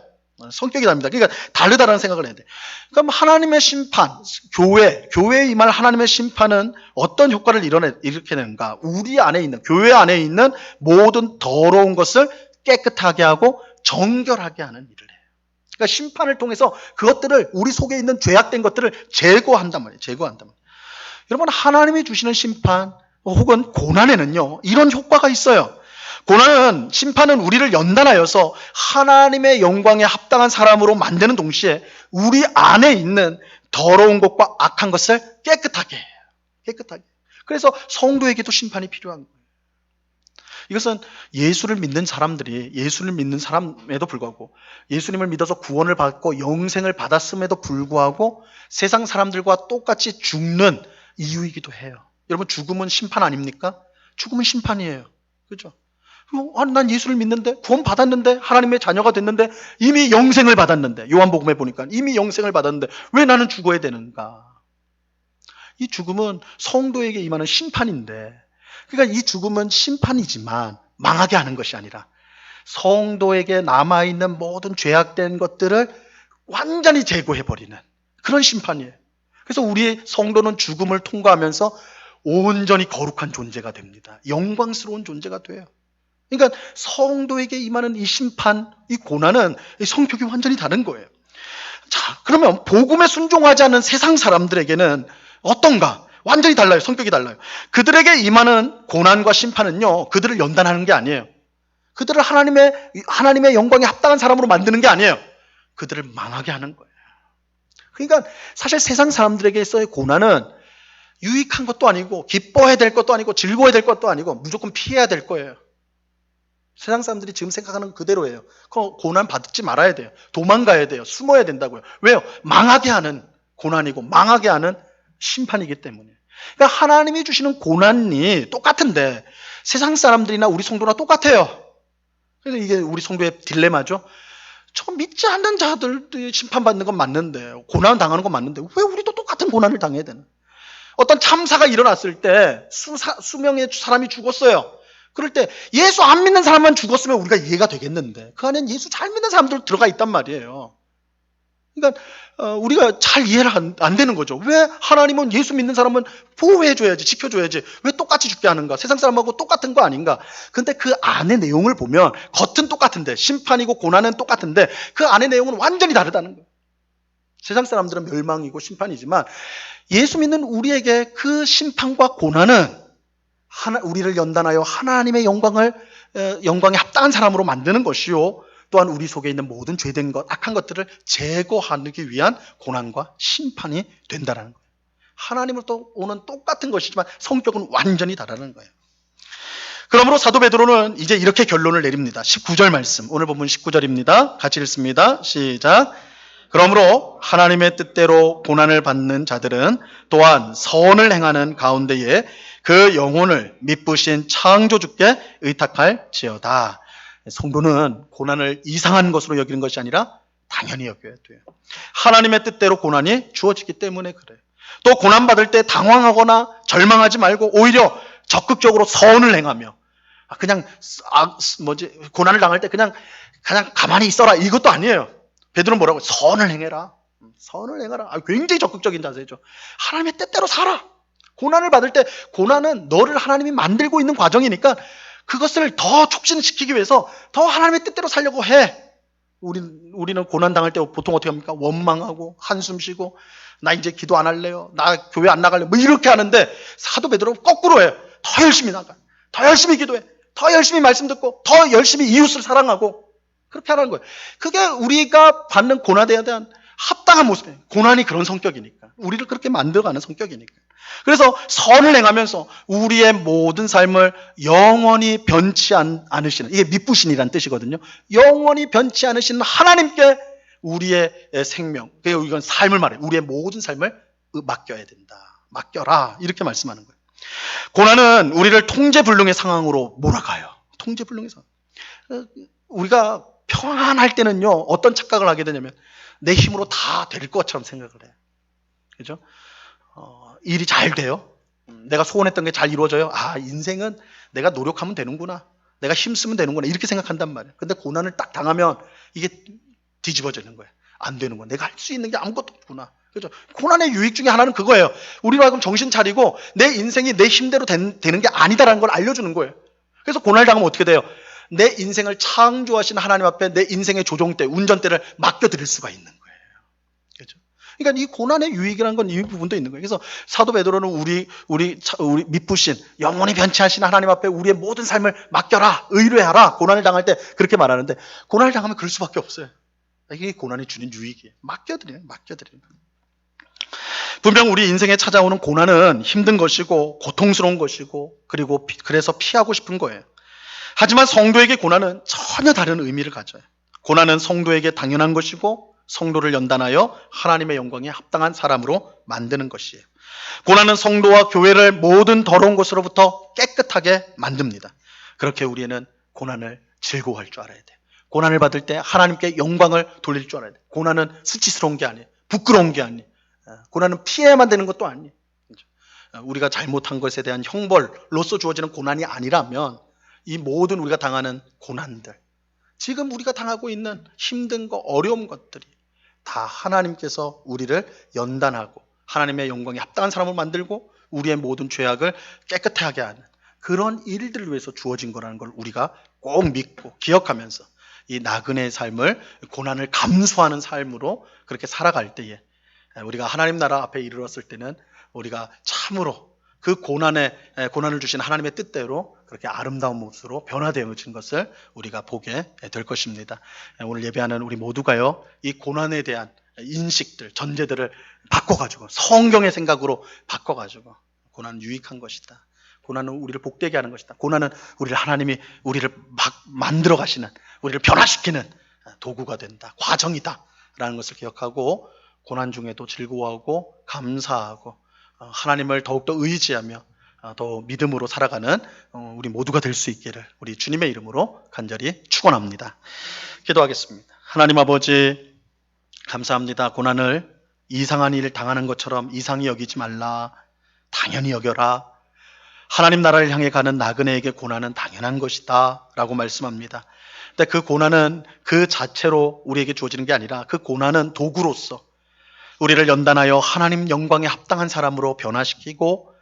성격이 다릅니다. 그러니까 다르다라는 생각을 해야 돼. 그럼 하나님의 심판, 교회에 임할 하나님의 심판은 어떤 효과를 일으키는가? 우리 안에 있는, 교회 안에 있는 모든 더러운 것을 깨끗하게 하고 정결하게 하는 일을 해요. 그러니까 심판을 통해서 그것들을, 우리 속에 있는 죄악된 것들을 제거한단 말이에요. 여러분, 하나님이 주시는 심판 혹은 고난에는요, 이런 효과가 있어요. 고난은, 심판은 우리를 연단하여서 하나님의 영광에 합당한 사람으로 만드는 동시에 우리 안에 있는 더러운 것과 악한 것을 깨끗하게 해요. 깨끗하게. 그래서 성도에게도 심판이 필요한 거예요. 이것은 예수를 믿는 사람에도 불구하고, 예수님을 믿어서 구원을 받고 영생을 받았음에도 불구하고 세상 사람들과 똑같이 죽는 이유이기도 해요. 여러분, 죽음은 심판 아닙니까? 죽음은 심판이에요. 그죠? 난 예수를 믿는데, 구원 받았는데, 하나님의 자녀가 됐는데, 이미 영생을 받았는데, 요한복음에 보니까 이미 영생을 받았는데 왜 나는 죽어야 되는가? 이 죽음은 성도에게 임하는 심판인데, 그러니까 이 죽음은 심판이지만 망하게 하는 것이 아니라 성도에게 남아있는 모든 죄악된 것들을 완전히 제거해버리는 그런 심판이에요. 그래서 우리의 성도는 죽음을 통과하면서 온전히 거룩한 존재가 됩니다. 영광스러운 존재가 돼요. 그러니까 성도에게 임하는 이 심판, 이 고난은 이 성격이 완전히 다른 거예요. 자, 그러면 복음에 순종하지 않는 세상 사람들에게는 어떤가? 완전히 달라요. 성격이 달라요. 그들에게 임하는 고난과 심판은요, 그들을 연단하는 게 아니에요. 그들을 하나님의 영광에 합당한 사람으로 만드는 게 아니에요. 그들을 망하게 하는 거예요. 그러니까 사실 세상 사람들에게서의 고난은 유익한 것도 아니고 기뻐해야 될 것도 아니고 즐거워야 될 것도 아니고 무조건 피해야 될 거예요. 세상 사람들이 지금 생각하는 그대로예요. 고난 받지 말아야 돼요. 도망가야 돼요. 숨어야 된다고요. 왜요? 망하게 하는 고난이고 망하게 하는 심판이기 때문에. 그러니까 하나님이 주시는 고난이 똑같은데 세상 사람들이나 우리 성도나 똑같아요. 그래서 이게 우리 성도의 딜레마죠. 저 믿지 않는 자들도 심판받는 건 맞는데, 고난 당하는 건 맞는데 왜 우리도 똑같은 고난을 당해야 되나? 어떤 참사가 일어났을 때 수명의 사람이 죽었어요. 그럴 때 예수 안 믿는 사람만 죽었으면 우리가 이해가 되겠는데 그 안에는 예수 잘 믿는 사람들 들어가 있단 말이에요. 그러니까 우리가 잘 이해가 안 되는 거죠. 왜 하나님은 예수 믿는 사람은 보호해줘야지, 지켜줘야지, 왜 똑같이 죽게 하는가? 세상 사람하고 똑같은 거 아닌가? 근데 그 안의 내용을 보면 겉은 똑같은데, 심판이고 고난은 똑같은데 그 안의 내용은 완전히 다르다는 거예요. 세상 사람들은 멸망이고 심판이지만 예수 믿는 우리에게 그 심판과 고난은 우리를 연단하여 하나님의 영광에 합당한 사람으로 만드는 것이요, 또한 우리 속에 있는 모든 죄된 것, 악한 것들을 제거하기 위한 고난과 심판이 된다는 거예요. 하나님으로부터 오는 똑같은 것이지만 성격은 완전히 다르는 거예요. 그러므로 사도 베드로는 이제 이렇게 결론을 내립니다. 19절 말씀, 오늘 본문 19절입니다. 같이 읽습니다. 시작. 그러므로 하나님의 뜻대로 고난을 받는 자들은 또한 선을 행하는 가운데에 그 영혼을 미쁘신 창조주께 의탁할지어다. 성도는 고난을 이상한 것으로 여기는 것이 아니라 당연히 여겨야 돼요. 하나님의 뜻대로 고난이 주어지기 때문에 그래요. 또 고난받을 때 당황하거나 절망하지 말고 오히려 적극적으로 선을 행하며, 그냥 고난을 당할 때 그냥 가만히 있어라 이것도 아니에요. 베드로는 뭐라고? 선을 행해라. 선을 행하라. 굉장히 적극적인 자세죠. 하나님의 뜻대로 살아. 고난을 받을 때 고난은 너를 하나님이 만들고 있는 과정이니까 그것을 더 촉진시키기 위해서 더 하나님의 뜻대로 살려고 해. 우리는 고난 당할 때 보통 어떻게 합니까? 원망하고 한숨 쉬고 나 이제 기도 안 할래요. 나 교회 안 나갈래요. 뭐 이렇게 하는데 사도 베드로는 거꾸로 해요. 더 열심히 나가. 더 열심히 기도해. 더 열심히 말씀 듣고 더 열심히 이웃을 사랑하고 그렇게 하라는 거예요. 그게 우리가 받는 고난에 대한 합당한 모습이에요. 고난이 그런 성격이니까. 우리를 그렇게 만들어가는 성격이니까. 그래서 선을 행하면서 우리의 모든 삶을 영원히 변치 않으시는, 이게 미쁘신이라는 뜻이거든요. 영원히 변치 않으시는 하나님께 우리의 생명, 이건 삶을 말해요. 우리의 모든 삶을 맡겨야 된다. 맡겨라. 이렇게 말씀하는 거예요. 고난은 우리를 통제불능의 상황으로 몰아가요. 통제불능의 상황. 우리가 평안할 때는요, 어떤 착각을 하게 되냐면 내 힘으로 다 될 것처럼 생각을 해요. 그죠? 일이 잘 돼요. 내가 소원했던 게 잘 이루어져요. 인생은 내가 노력하면 되는구나. 내가 힘쓰면 되는구나. 이렇게 생각한단 말이에요. 근데 고난을 딱 당하면 이게 뒤집어지는 거예요. 안 되는 거야. 내가 할 수 있는 게 아무것도 없구나. 그죠? 고난의 유익 중에 하나는 그거예요. 우리로 하여금 정신 차리고 내 인생이 내 힘대로 되는 게 아니다라는 걸 알려주는 거예요. 그래서 고난을 당하면 어떻게 돼요? 내 인생을 창조하신 하나님 앞에 내 인생의 조종대, 운전대를 맡겨드릴 수가 있는 거예요. 그렇죠? 그러니까 이 고난의 유익이라는 건 이 부분도 있는 거예요. 그래서 사도 베드로는 우리 미쁘신 영원히 변치하신 하나님 앞에 우리의 모든 삶을 맡겨라, 의뢰하라. 고난을 당할 때 그렇게 말하는데 고난을 당하면 그럴 수밖에 없어요. 이게 고난이 주는 유익이에요. 맡겨드리는 거예요. 분명 우리 인생에 찾아오는 고난은 힘든 것이고 고통스러운 것이고 그래서 피하고 싶은 거예요. 하지만 성도에게 고난은 전혀 다른 의미를 가져요. 고난은 성도에게 당연한 것이고 성도를 연단하여 하나님의 영광에 합당한 사람으로 만드는 것이에요. 고난은 성도와 교회를 모든 더러운 것으로부터 깨끗하게 만듭니다. 그렇게 우리는 고난을 즐거워할 줄 알아야 돼요. 고난을 받을 때 하나님께 영광을 돌릴 줄 알아야 돼요. 고난은 수치스러운 게 아니에요. 부끄러운 게 아니에요. 고난은 피해야만 되는 것도 아니에요. 우리가 잘못한 것에 대한 형벌로서 주어지는 고난이 아니라면 이 모든 우리가 당하는 고난들, 지금 우리가 당하고 있는 힘든 거, 어려운 것들이 다 하나님께서 우리를 연단하고 하나님의 영광에 합당한 사람을 만들고 우리의 모든 죄악을 깨끗하게 하는 그런 일들을 위해서 주어진 거라는 걸 우리가 꼭 믿고 기억하면서 이 나그네의 삶을, 고난을 감수하는 삶으로 그렇게 살아갈 때에 우리가 하나님 나라 앞에 이르렀을 때는 우리가 참으로 그 고난을 주신 하나님의 뜻대로 그렇게 아름다운 모습으로 변화되어진 것을 우리가 보게 될 것입니다. 오늘 예배하는 우리 모두가요, 이 고난에 대한 인식들, 전제들을 바꿔가지고 성경의 생각으로 바꿔가지고 고난은 유익한 것이다. 고난은 우리를 복되게 하는 것이다. 고난은 하나님이 우리를 막 만들어 가시는, 우리를 변화시키는 도구가 된다. 과정이다. 라는 것을 기억하고 고난 중에도 즐거워하고 감사하고 하나님을 더욱더 의지하며 더 믿음으로 살아가는 우리 모두가 될 수 있기를 우리 주님의 이름으로 간절히 축원합니다. 기도하겠습니다. 하나님 아버지, 감사합니다. 고난을 이상한 일 당하는 것처럼 이상히 여기지 말라. 당연히 여겨라. 하나님 나라를 향해 가는 나그네에게 고난은 당연한 것이다 라고 말씀합니다. 근데 그 고난은 그 자체로 우리에게 주어지는 게 아니라 그 고난은 도구로서 우리를 연단하여 하나님 영광에 합당한 사람으로 변화시키고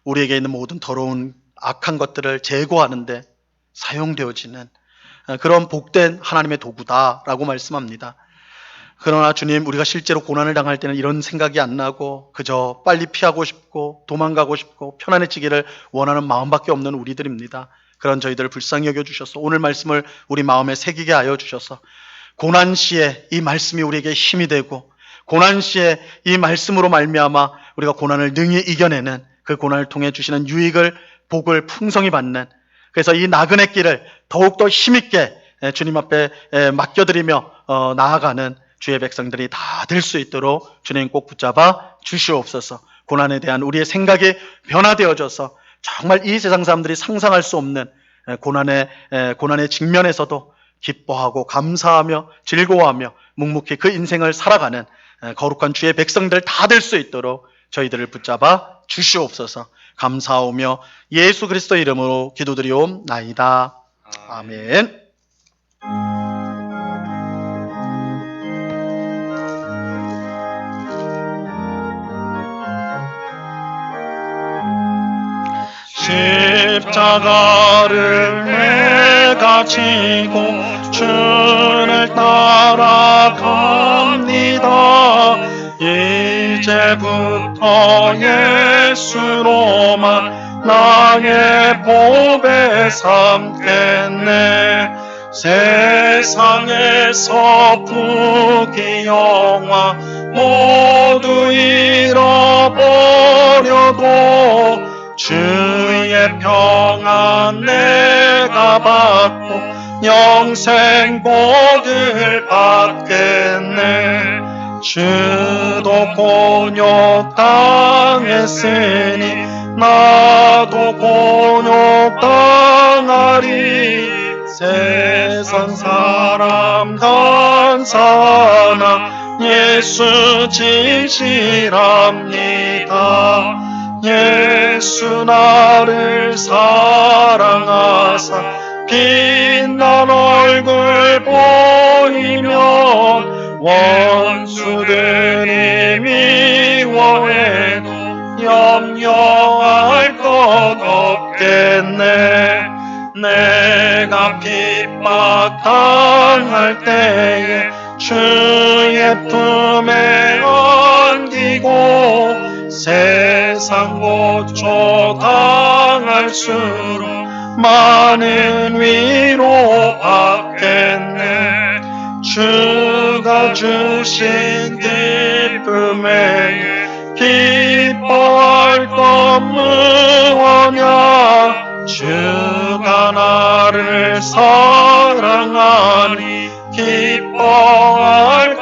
우리에게 있는 모든 더러운 악한 것들을 제거하는 데 사용되어지는 그런 복된 하나님의 도구다라고 말씀합니다. 그러나 주님, 우리가 실제로 고난을 당할 때는 이런 생각이 안 나고 그저 빨리 피하고 싶고 도망가고 싶고 편안해지기를 원하는 마음밖에 없는 우리들입니다. 그런 저희들을 불쌍히 여겨주셔서 오늘 말씀을 우리 마음에 새기게 하여 주셔서 고난 시에 이 말씀이 우리에게 힘이 되고 고난 시에 이 말씀으로 말미암아 우리가 고난을 능히 이겨내는 그 고난을 통해 주시는 유익을, 복을 풍성히 받는, 그래서 이 나그네 길을 더욱더 힘있게 주님 앞에 맡겨드리며 나아가는 주의 백성들이 다 될 수 있도록 주님 꼭 붙잡아 주시옵소서. 고난에 대한 우리의 생각이 변화되어져서 정말 이 세상 사람들이 상상할 수 없는 고난의 직면에서도 기뻐하고 감사하며 즐거워하며 묵묵히 그 인생을 살아가는 거룩한 주의 백성들 다 될 수 있도록 저희들을 붙잡아 주시옵소서. 감사하오며 예수 그리스도 이름으로 기도드리옵나이다. 아멘. 십자가를 내가 지고 주를 따라갑니다. 이제부터 예수로만 나의 보배 삼겠네. 세상에서 부귀영화 모두 잃어버려도 주의 평안 내가 받고 영생 복을 받겠네. 주도 곤욕 당했으니 나도 곤욕 당하리. 세상 사람 간사하나 예수 진실합니다. 예수 나를 사랑하사 빛난 얼굴 보이면 원수들이 미워해도 염려할 것 없겠네. 내가 핍박 당할 때에 주의 품에 안기고 세상 고초 당할수록 많은 위로 받겠네. 주가 주신 기쁨에 기뻐할 것 무엇냐. 주가 나를 사랑하니 기뻐할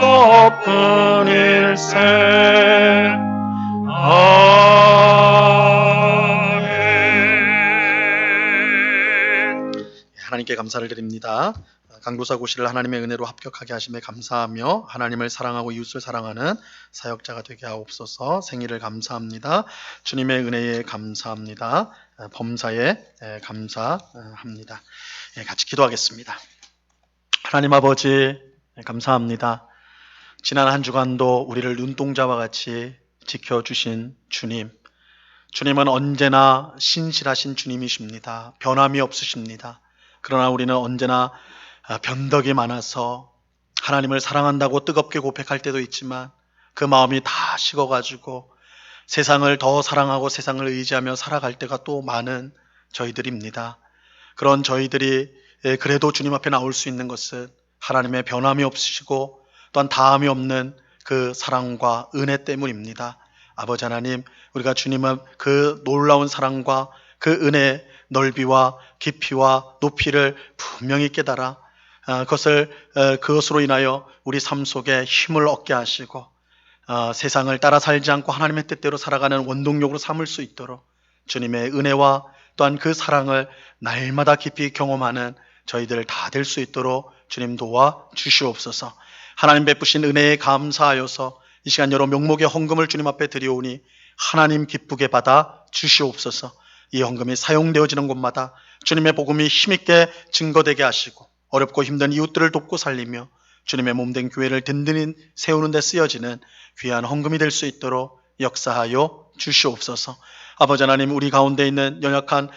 것뿐일세. 아멘. 하나님께 감사를 드립니다. 강도사고시를 하나님의 은혜로 합격하게 하심에 감사하며 하나님을 사랑하고 이웃을 사랑하는 사역자가 되게 하옵소서. 생일을 감사합니다. 주님의 은혜에 감사합니다. 범사에 감사합니다. 같이 기도하겠습니다. 하나님 아버지, 감사합니다. 지난 한 주간도 우리를 눈동자와 같이 지켜주신 주님. 주님은 언제나 신실하신 주님이십니다. 변함이 없으십니다. 그러나 우리는 언제나 변덕이 많아서 하나님을 사랑한다고 뜨겁게 고백할 때도 있지만 그 마음이 다 식어가지고 세상을 더 사랑하고 세상을 의지하며 살아갈 때가 또 많은 저희들입니다. 그런 저희들이 그래도 주님 앞에 나올 수 있는 것은 하나님의 변함이 없으시고 또한 다함이 없는 그 사랑과 은혜 때문입니다. 아버지 하나님, 우리가 주님의 그 놀라운 사랑과 그 은혜의 넓이와 깊이와 높이를 분명히 깨달아 그것으로 인하여 우리 삶 속에 힘을 얻게 하시고 세상을 따라 살지 않고 하나님의 뜻대로 살아가는 원동력으로 삼을 수 있도록 주님의 은혜와 또한 그 사랑을 날마다 깊이 경험하는 저희들 다 될 수 있도록 주님 도와 주시옵소서. 하나님 베푸신 은혜에 감사하여서 이 시간 여러 명목의 헌금을 주님 앞에 드리오니 하나님 기쁘게 받아 주시옵소서. 이 헌금이 사용되어지는 곳마다 주님의 복음이 힘있게 증거되게 하시고 어렵고 힘든 이웃들을 돕고 살리며 주님의 몸된 교회를 든든히 세우는 데 쓰여지는 귀한 헌금이 될 수 있도록 역사하여 주시옵소서. 아버지 하나님, 우리 가운데 있는 연약한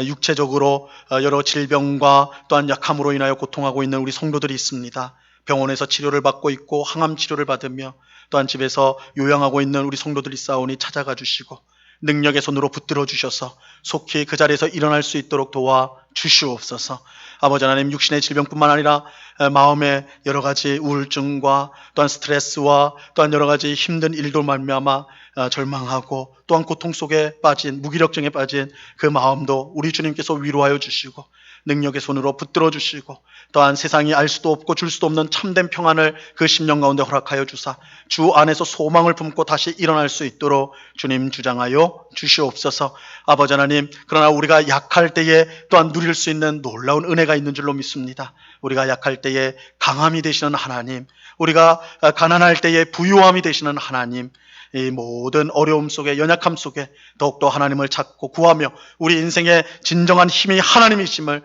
육체적으로 여러 질병과 또한 약함으로 인하여 고통하고 있는 우리 성도들이 있습니다. 병원에서 치료를 받고 있고 항암 치료를 받으며 또한 집에서 요양하고 있는 우리 성도들이 있사오니 찾아가 주시고 능력의 손으로 붙들어 주셔서 속히 그 자리에서 일어날 수 있도록 도와 주시옵소서. 아버지 하나님, 육신의 질병뿐만 아니라 마음의 여러 가지 우울증과 또한 스트레스와 또한 여러 가지 힘든 일도 말미암아 절망하고 또한 고통 속에 빠진 무기력증에 빠진 그 마음도 우리 주님께서 위로하여 주시고 능력의 손으로 붙들어 주시고 또한 세상이 알 수도 없고 줄 수도 없는 참된 평안을 그 심령 가운데 허락하여 주사 주 안에서 소망을 품고 다시 일어날 수 있도록 주님 주장하여 주시옵소서. 아버지 하나님, 그러나 우리가 약할 때에 또한 누릴 수 있는 놀라운 은혜가 있는 줄로 믿습니다. 우리가 약할 때에 강함이 되시는 하나님, 우리가 가난할 때에 부유함이 되시는 하나님, 이 모든 어려움 속에 연약함 속에 더욱더 하나님을 찾고 구하며 우리 인생의 진정한 힘이 하나님이심을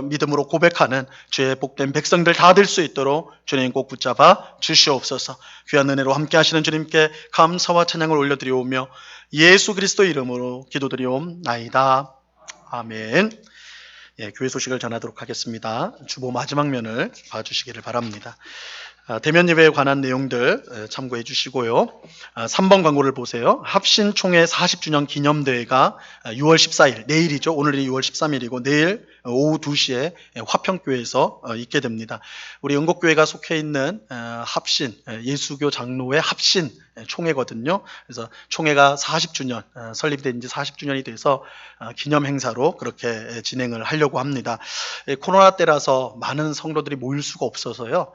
믿음으로 고백하는 주의 복된 백성들 다 될 수 있도록 주님 꼭 붙잡아 주시옵소서. 귀한 은혜로 함께 하시는 주님께 감사와 찬양을 올려드리오며 예수 그리스도 이름으로 기도드리옵나이다. 아멘. 교회 소식을 전하도록 하겠습니다. 주보 마지막 면을 봐주시기를 바랍니다. 대면 예배에 관한 내용들 참고해 주시고요. 3번 광고를 보세요. 합신총회 40주년 기념대회가 6월 14일, 내일이죠. 오늘이 6월 13일이고 내일 오후 2시에 화평교회에서 있게 됩니다. 우리 은곡교회가 속해 있는 합신, 예수교 장로회 합신 총회거든요. 그래서 총회가 40주년, 설립된 지 40주년이 돼서 기념 행사로 그렇게 진행을 하려고 합니다. 코로나 때라서 많은 성도들이 모일 수가 없어서요.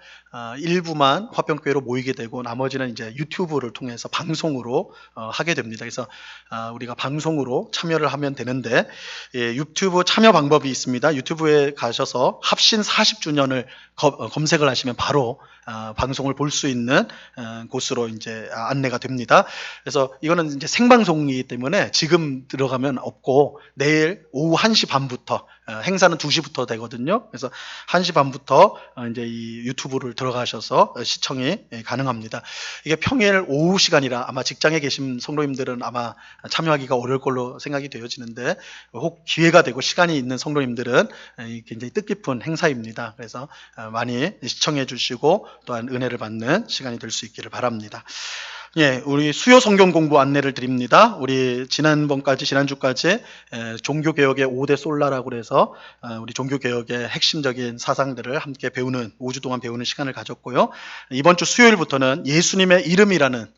일부만 화평교회로 모이게 되고 나머지는 이제 유튜브를 통해서 방송으로 하게 됩니다. 그래서 우리가 방송으로 참여를 하면 되는데 유튜브 참여 방법이 있습니다. 유튜브에 가셔서 합신 40주년을 검색을 하시면 바로 방송을 볼 수 있는 곳으로 이제 안내가 됩니다. 그래서 이거는 이제 생방송이기 때문에 지금 들어가면 없고 내일 오후 1시 반부터 행사는 2시부터 되거든요. 그래서 1시 반부터 이제 이 유튜브를 들어가셔서 시청이 가능합니다. 이게 평일 오후 시간이라 아마 직장에 계신 성도님들은 아마 참여하기가 어려울 걸로 생각이 되어지는데 혹 기회가 되고 시간이 있는 성도님들은 굉장히 뜻깊은 행사입니다. 그래서 많이 시청해 주시고 또한 은혜를 받는 시간이 될 수 있기를 바랍니다. 우리 수요 성경 공부 안내를 드립니다. 우리 지난주까지 종교개혁의 5대 솔라라고 해서 우리 종교개혁의 핵심적인 사상들을 함께 배우는 5주 동안 배우는 시간을 가졌고요. 이번 주 수요일부터는 예수님의 이름이라는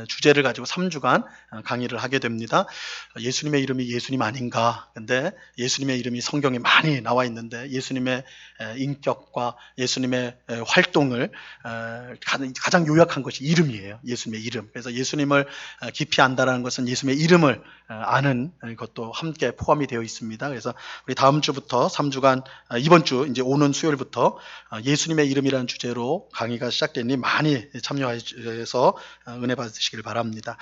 주제를 가지고 3주간 강의를 하게 됩니다. 예수님의 이름이 예수님 아닌가? 근데 예수님의 이름이 성경에 많이 나와 있는데 예수님의 인격과 예수님의 활동을 가장 요약한 것이 이름이에요. 예수님의 이름. 그래서 예수님을 깊이 안다라는 것은 예수님의 이름을 아는 것도 함께 포함이 되어 있습니다. 그래서 우리 다음 주부터 3주간 이번 주 이제 오는 수요일부터 예수님의 이름이라는 주제로 강의가 시작되니 많이 참여해서 은혜 받으시길 바랍니다.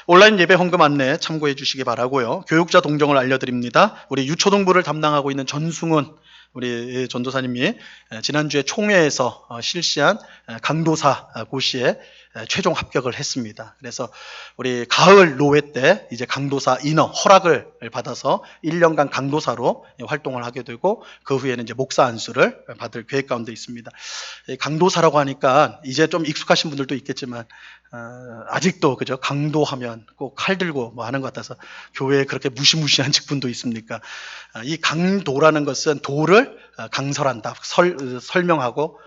온라인 예배 헌금 안내 참고해 주시기 바라고요. 교육자 동정을 알려드립니다. 우리 유초동부를 담당하고 있는 전승훈 우리 전도사님이 지난주에 총회에서 실시한 강도사 고시에 최종 합격을 했습니다. 그래서 우리 가을 노회 때 이제 강도사 인허 허락을 받아서 1년간 강도사로 활동을 하게 되고 그 후에는 이제 목사 안수를 받을 계획 가운데 있습니다. 강도사라고 하니까 이제 좀 익숙하신 분들도 있겠지만 아직도 그죠? 강도하면 꼭 칼 들고 뭐 하는 것 같아서 교회에 그렇게 무시무시한 직분도 있습니까? 이 강도라는 것은 도를 강설한다, 설명하고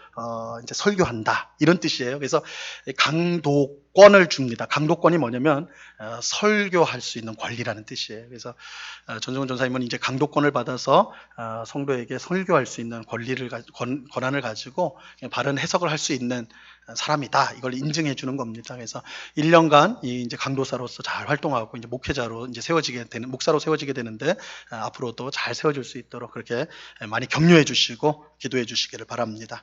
이제 설교한다 이런 뜻이에요. 그래서 강도권을 줍니다. 강도권이 뭐냐면 설교할 수 있는 권리라는 뜻이에요. 그래서 전정훈 전사님은 이제 강도권을 받아서 성도에게 설교할 수 있는 권한을 가지고 바른 해석을 할 수 있는 사람이다. 이걸 인증해 주는 겁니다. 그래서 1년간 이제 강도사로서 잘 활동하고 이제 목회자로 이제 목사로 세워지게 되는데 앞으로도 잘 세워질 수 있도록 그렇게 많이 격려해 주시고 기도해 주시기를 바랍니다.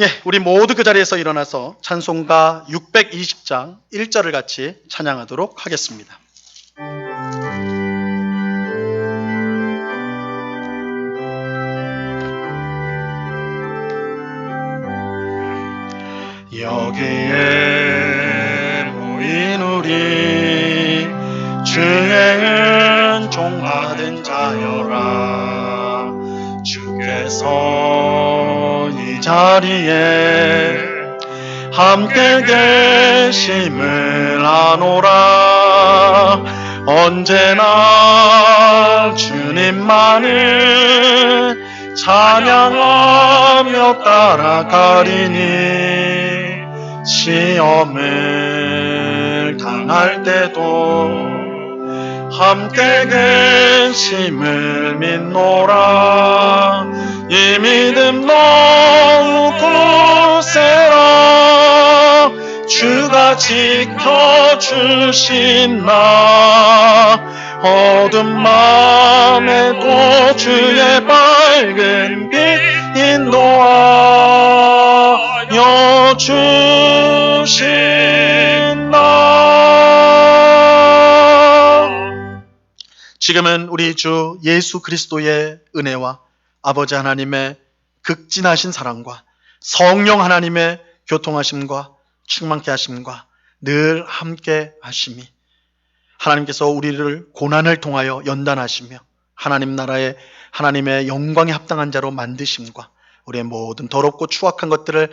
예, 우리 모두 그 자리에서 일어나서 찬송가 620장 1절을 같이 찬양하도록 하겠습니다. 여기에 모인 우리 주의 은총 받은 자여라. 주께서 이 자리에 함께 계심을 아노라. 언제나 주님만을 찬양하며 따라가리니 시험을 당할 때도 함께 계심을 믿노라. 이 믿음 너무 고세라. 주가 지켜주신 나 어둠 맘에도 주의 밝은 빛 인도하여 주신 나. 지금은 우리 주 예수 그리스도의 은혜와 아버지 하나님의 극진하신 사랑과 성령 하나님의 교통하심과 충만케 하심과 늘 함께 하심이 하나님께서 우리를 고난을 통하여 연단하시며 하나님 나라의 하나님의 영광에 합당한 자로 만드심과 우리의 모든 더럽고 추악한 것들을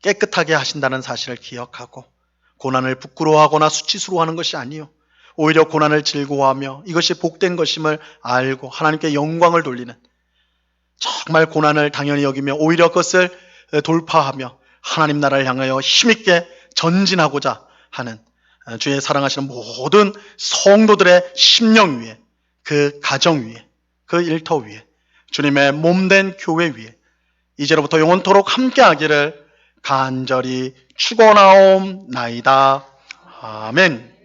깨끗하게 하신다는 사실을 기억하고 고난을 부끄러워하거나 수치스러워하는 것이 아니요 오히려 고난을 즐거워하며 이것이 복된 것임을 알고 하나님께 영광을 돌리는 정말 고난을 당연히 여기며 오히려 그것을 돌파하며 하나님 나라를 향하여 힘있게 전진하고자 하는 주의 사랑하시는 모든 성도들의 심령 위에 그 가정 위에 그 일터 위에 주님의 몸된 교회 위에 이제로부터 영원토록 함께하기를 간절히 축원하옵나이다. 아멘.